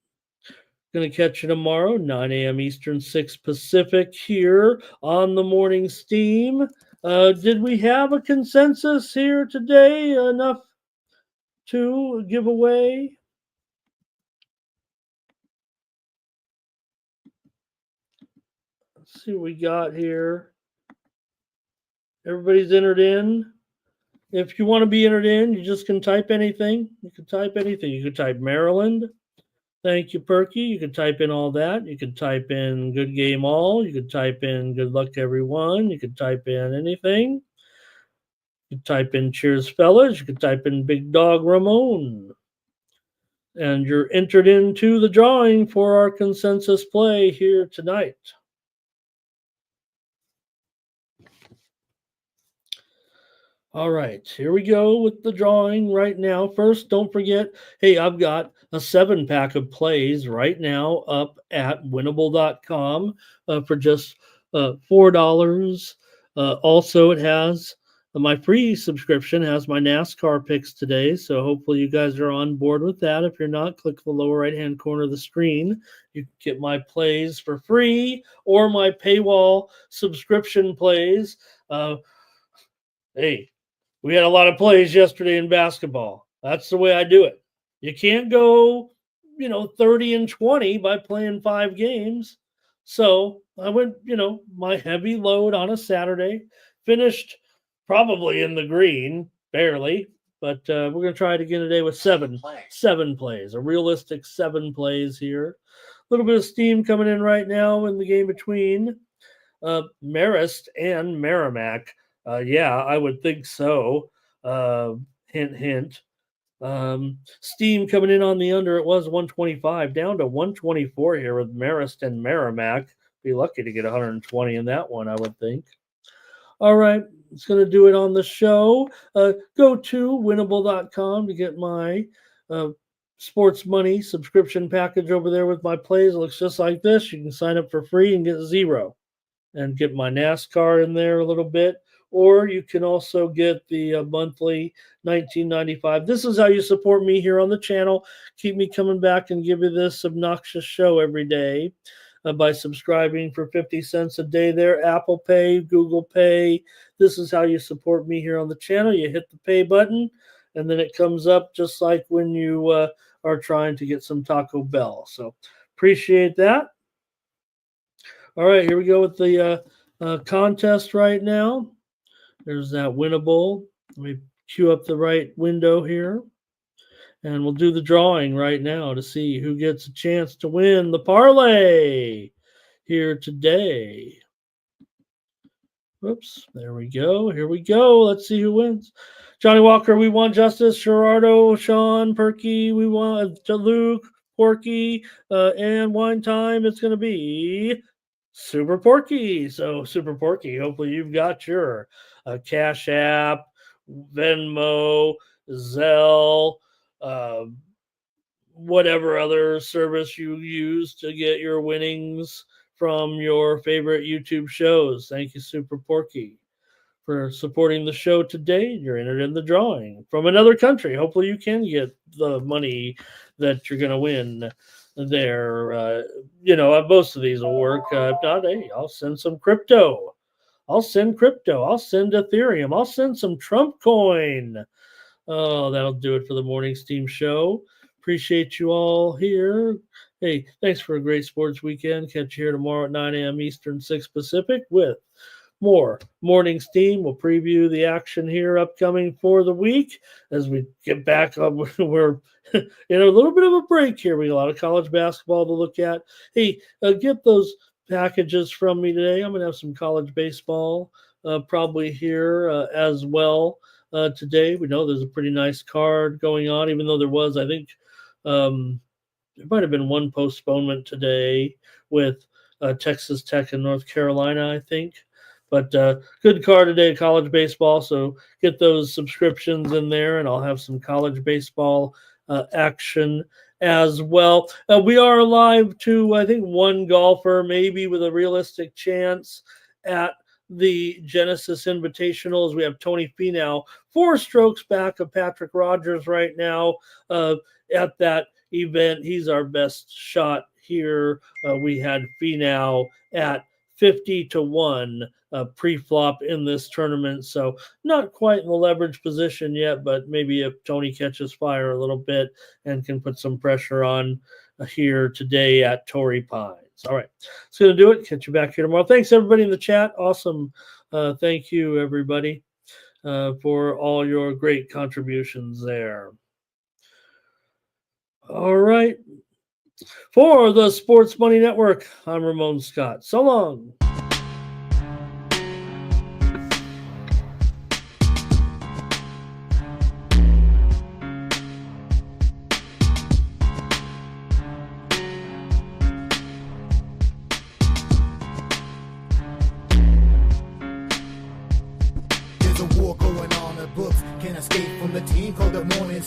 Going to catch you tomorrow, 9 a.m. Eastern, 6 Pacific here on the Morning Steam. Did we have a consensus here today? Enough to give away? Let's see what we got here. Everybody's entered in. If you want to be entered in, you just can type anything. You can type anything. You can type Maryland. Thank you, Perky. You can type in all that. You can type in good game all. You can type in good luck everyone. You can type in anything. You can type in cheers fellas. You can type in big dog Ramon. And you're entered into the drawing for our consensus play here tonight. All right, here we go with the drawing right now. First, don't forget, hey, I've got a 7-pack of plays right now up at winnable.com for just $4. Also, it has my free subscription, has my NASCAR picks today. So hopefully you guys are on board with that. If you're not, click the lower right-hand corner of the screen. You can get my plays for free or my paywall subscription plays. Hey, we had a lot of plays yesterday in basketball. That's the way I do it. You can't go, 30 and 20 by playing 5 games. So I went, my heavy load on a Saturday, finished probably in the green, barely. But we're going to try it again today with 7 plays, a realistic 7 plays here. A little bit of steam coming in right now in the game between Marist and Merrimack. Yeah, I would think so. Hint, hint. Steam coming in on the under. It was 125 down to 124 here with Marist and Merrimack. Be lucky to get 120 in that one, I would think. All right, it's going to do it on the show. Go to winnable.com to get my sports money subscription package over there with my plays. It looks just like this. You can sign up for free and get 0 and get my NASCAR in there a little bit. or you can also get the monthly $19.95. This is how you support me here on the channel. Keep me coming back and give you this obnoxious show every day by subscribing for 50 cents a day there. Apple Pay, Google Pay. This is how you support me here on the channel. You hit the pay button, and then it comes up just like when you are trying to get some Taco Bell. So appreciate that. All right, here we go with the contest right now. There's that winnable. Let me cue up the right window here. And we'll do the drawing right now to see who gets a chance to win the parlay here today. Whoops, there we go. Here we go. Let's see who wins. Johnny Walker, we want Justice. Gerardo, Sean, Perky, we want Luke, Porky, and Wine Time. It's going to be Super Porky. So, Super Porky, hopefully you've got your Cash App, Venmo, Zelle, whatever other service you use to get your winnings from your favorite YouTube shows. Thank you, Super Porky, for supporting the show today. You're entered in the drawing from another country. Hopefully you can get the money that you're going to win there. Most of these will work. If not, hey, I'll send some crypto. I'll send Ethereum. I'll send some Trump coin. Oh, that'll do it for the Morning Steam Show. Appreciate you all here. Hey, thanks for a great sports weekend. Catch you here tomorrow at 9 a.m. Eastern, 6 Pacific with more Morning Steam. We'll preview the action here upcoming for the week as we get back up. We're in a little bit of a break here. We got a lot of college basketball to look at. Hey, get those packages from me today. I'm going to have some college baseball probably here as well. Today, we know there's a pretty nice card going on, even though there was, I think, there might have been one postponement today with Texas Tech and North Carolina, I think. But good card today, college baseball. So get those subscriptions in there, and I'll have some college baseball action as well. We are live to, I think, one golfer, maybe with a realistic chance at the Genesis Invitational, as we have Tony Finau 4 strokes back of Patrick Rogers right now at that event. He's our best shot here. We had Finau at 50-1 pre-flop in this tournament, so not quite in the leverage position yet, but maybe if Tony catches fire a little bit and can put some pressure on here today at Torrey Pines. All right, it's going to do it. Catch you back here tomorrow. Thanks, everybody in the chat. Awesome. Thank you, everybody, for all your great contributions there. All right. For the Sports Money Network, I'm Ramon Scott. So long.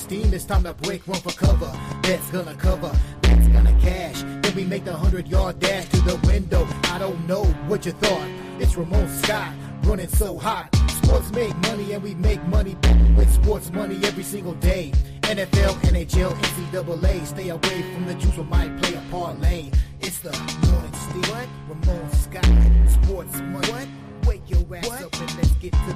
It's time to break one for cover. That's gonna cover, that's gonna cash. Then we make the 100-yard dash to the window. I don't know what you thought. It's Ramon Scott running so hot. Sports make money and we make money with sports money every single day. NFL, NHL, NCAA. Stay away from the juice, we might play a parlay. It's the Morning Steam. What? Ramon Scott. Sports money. What? Wake your ass up and let's get to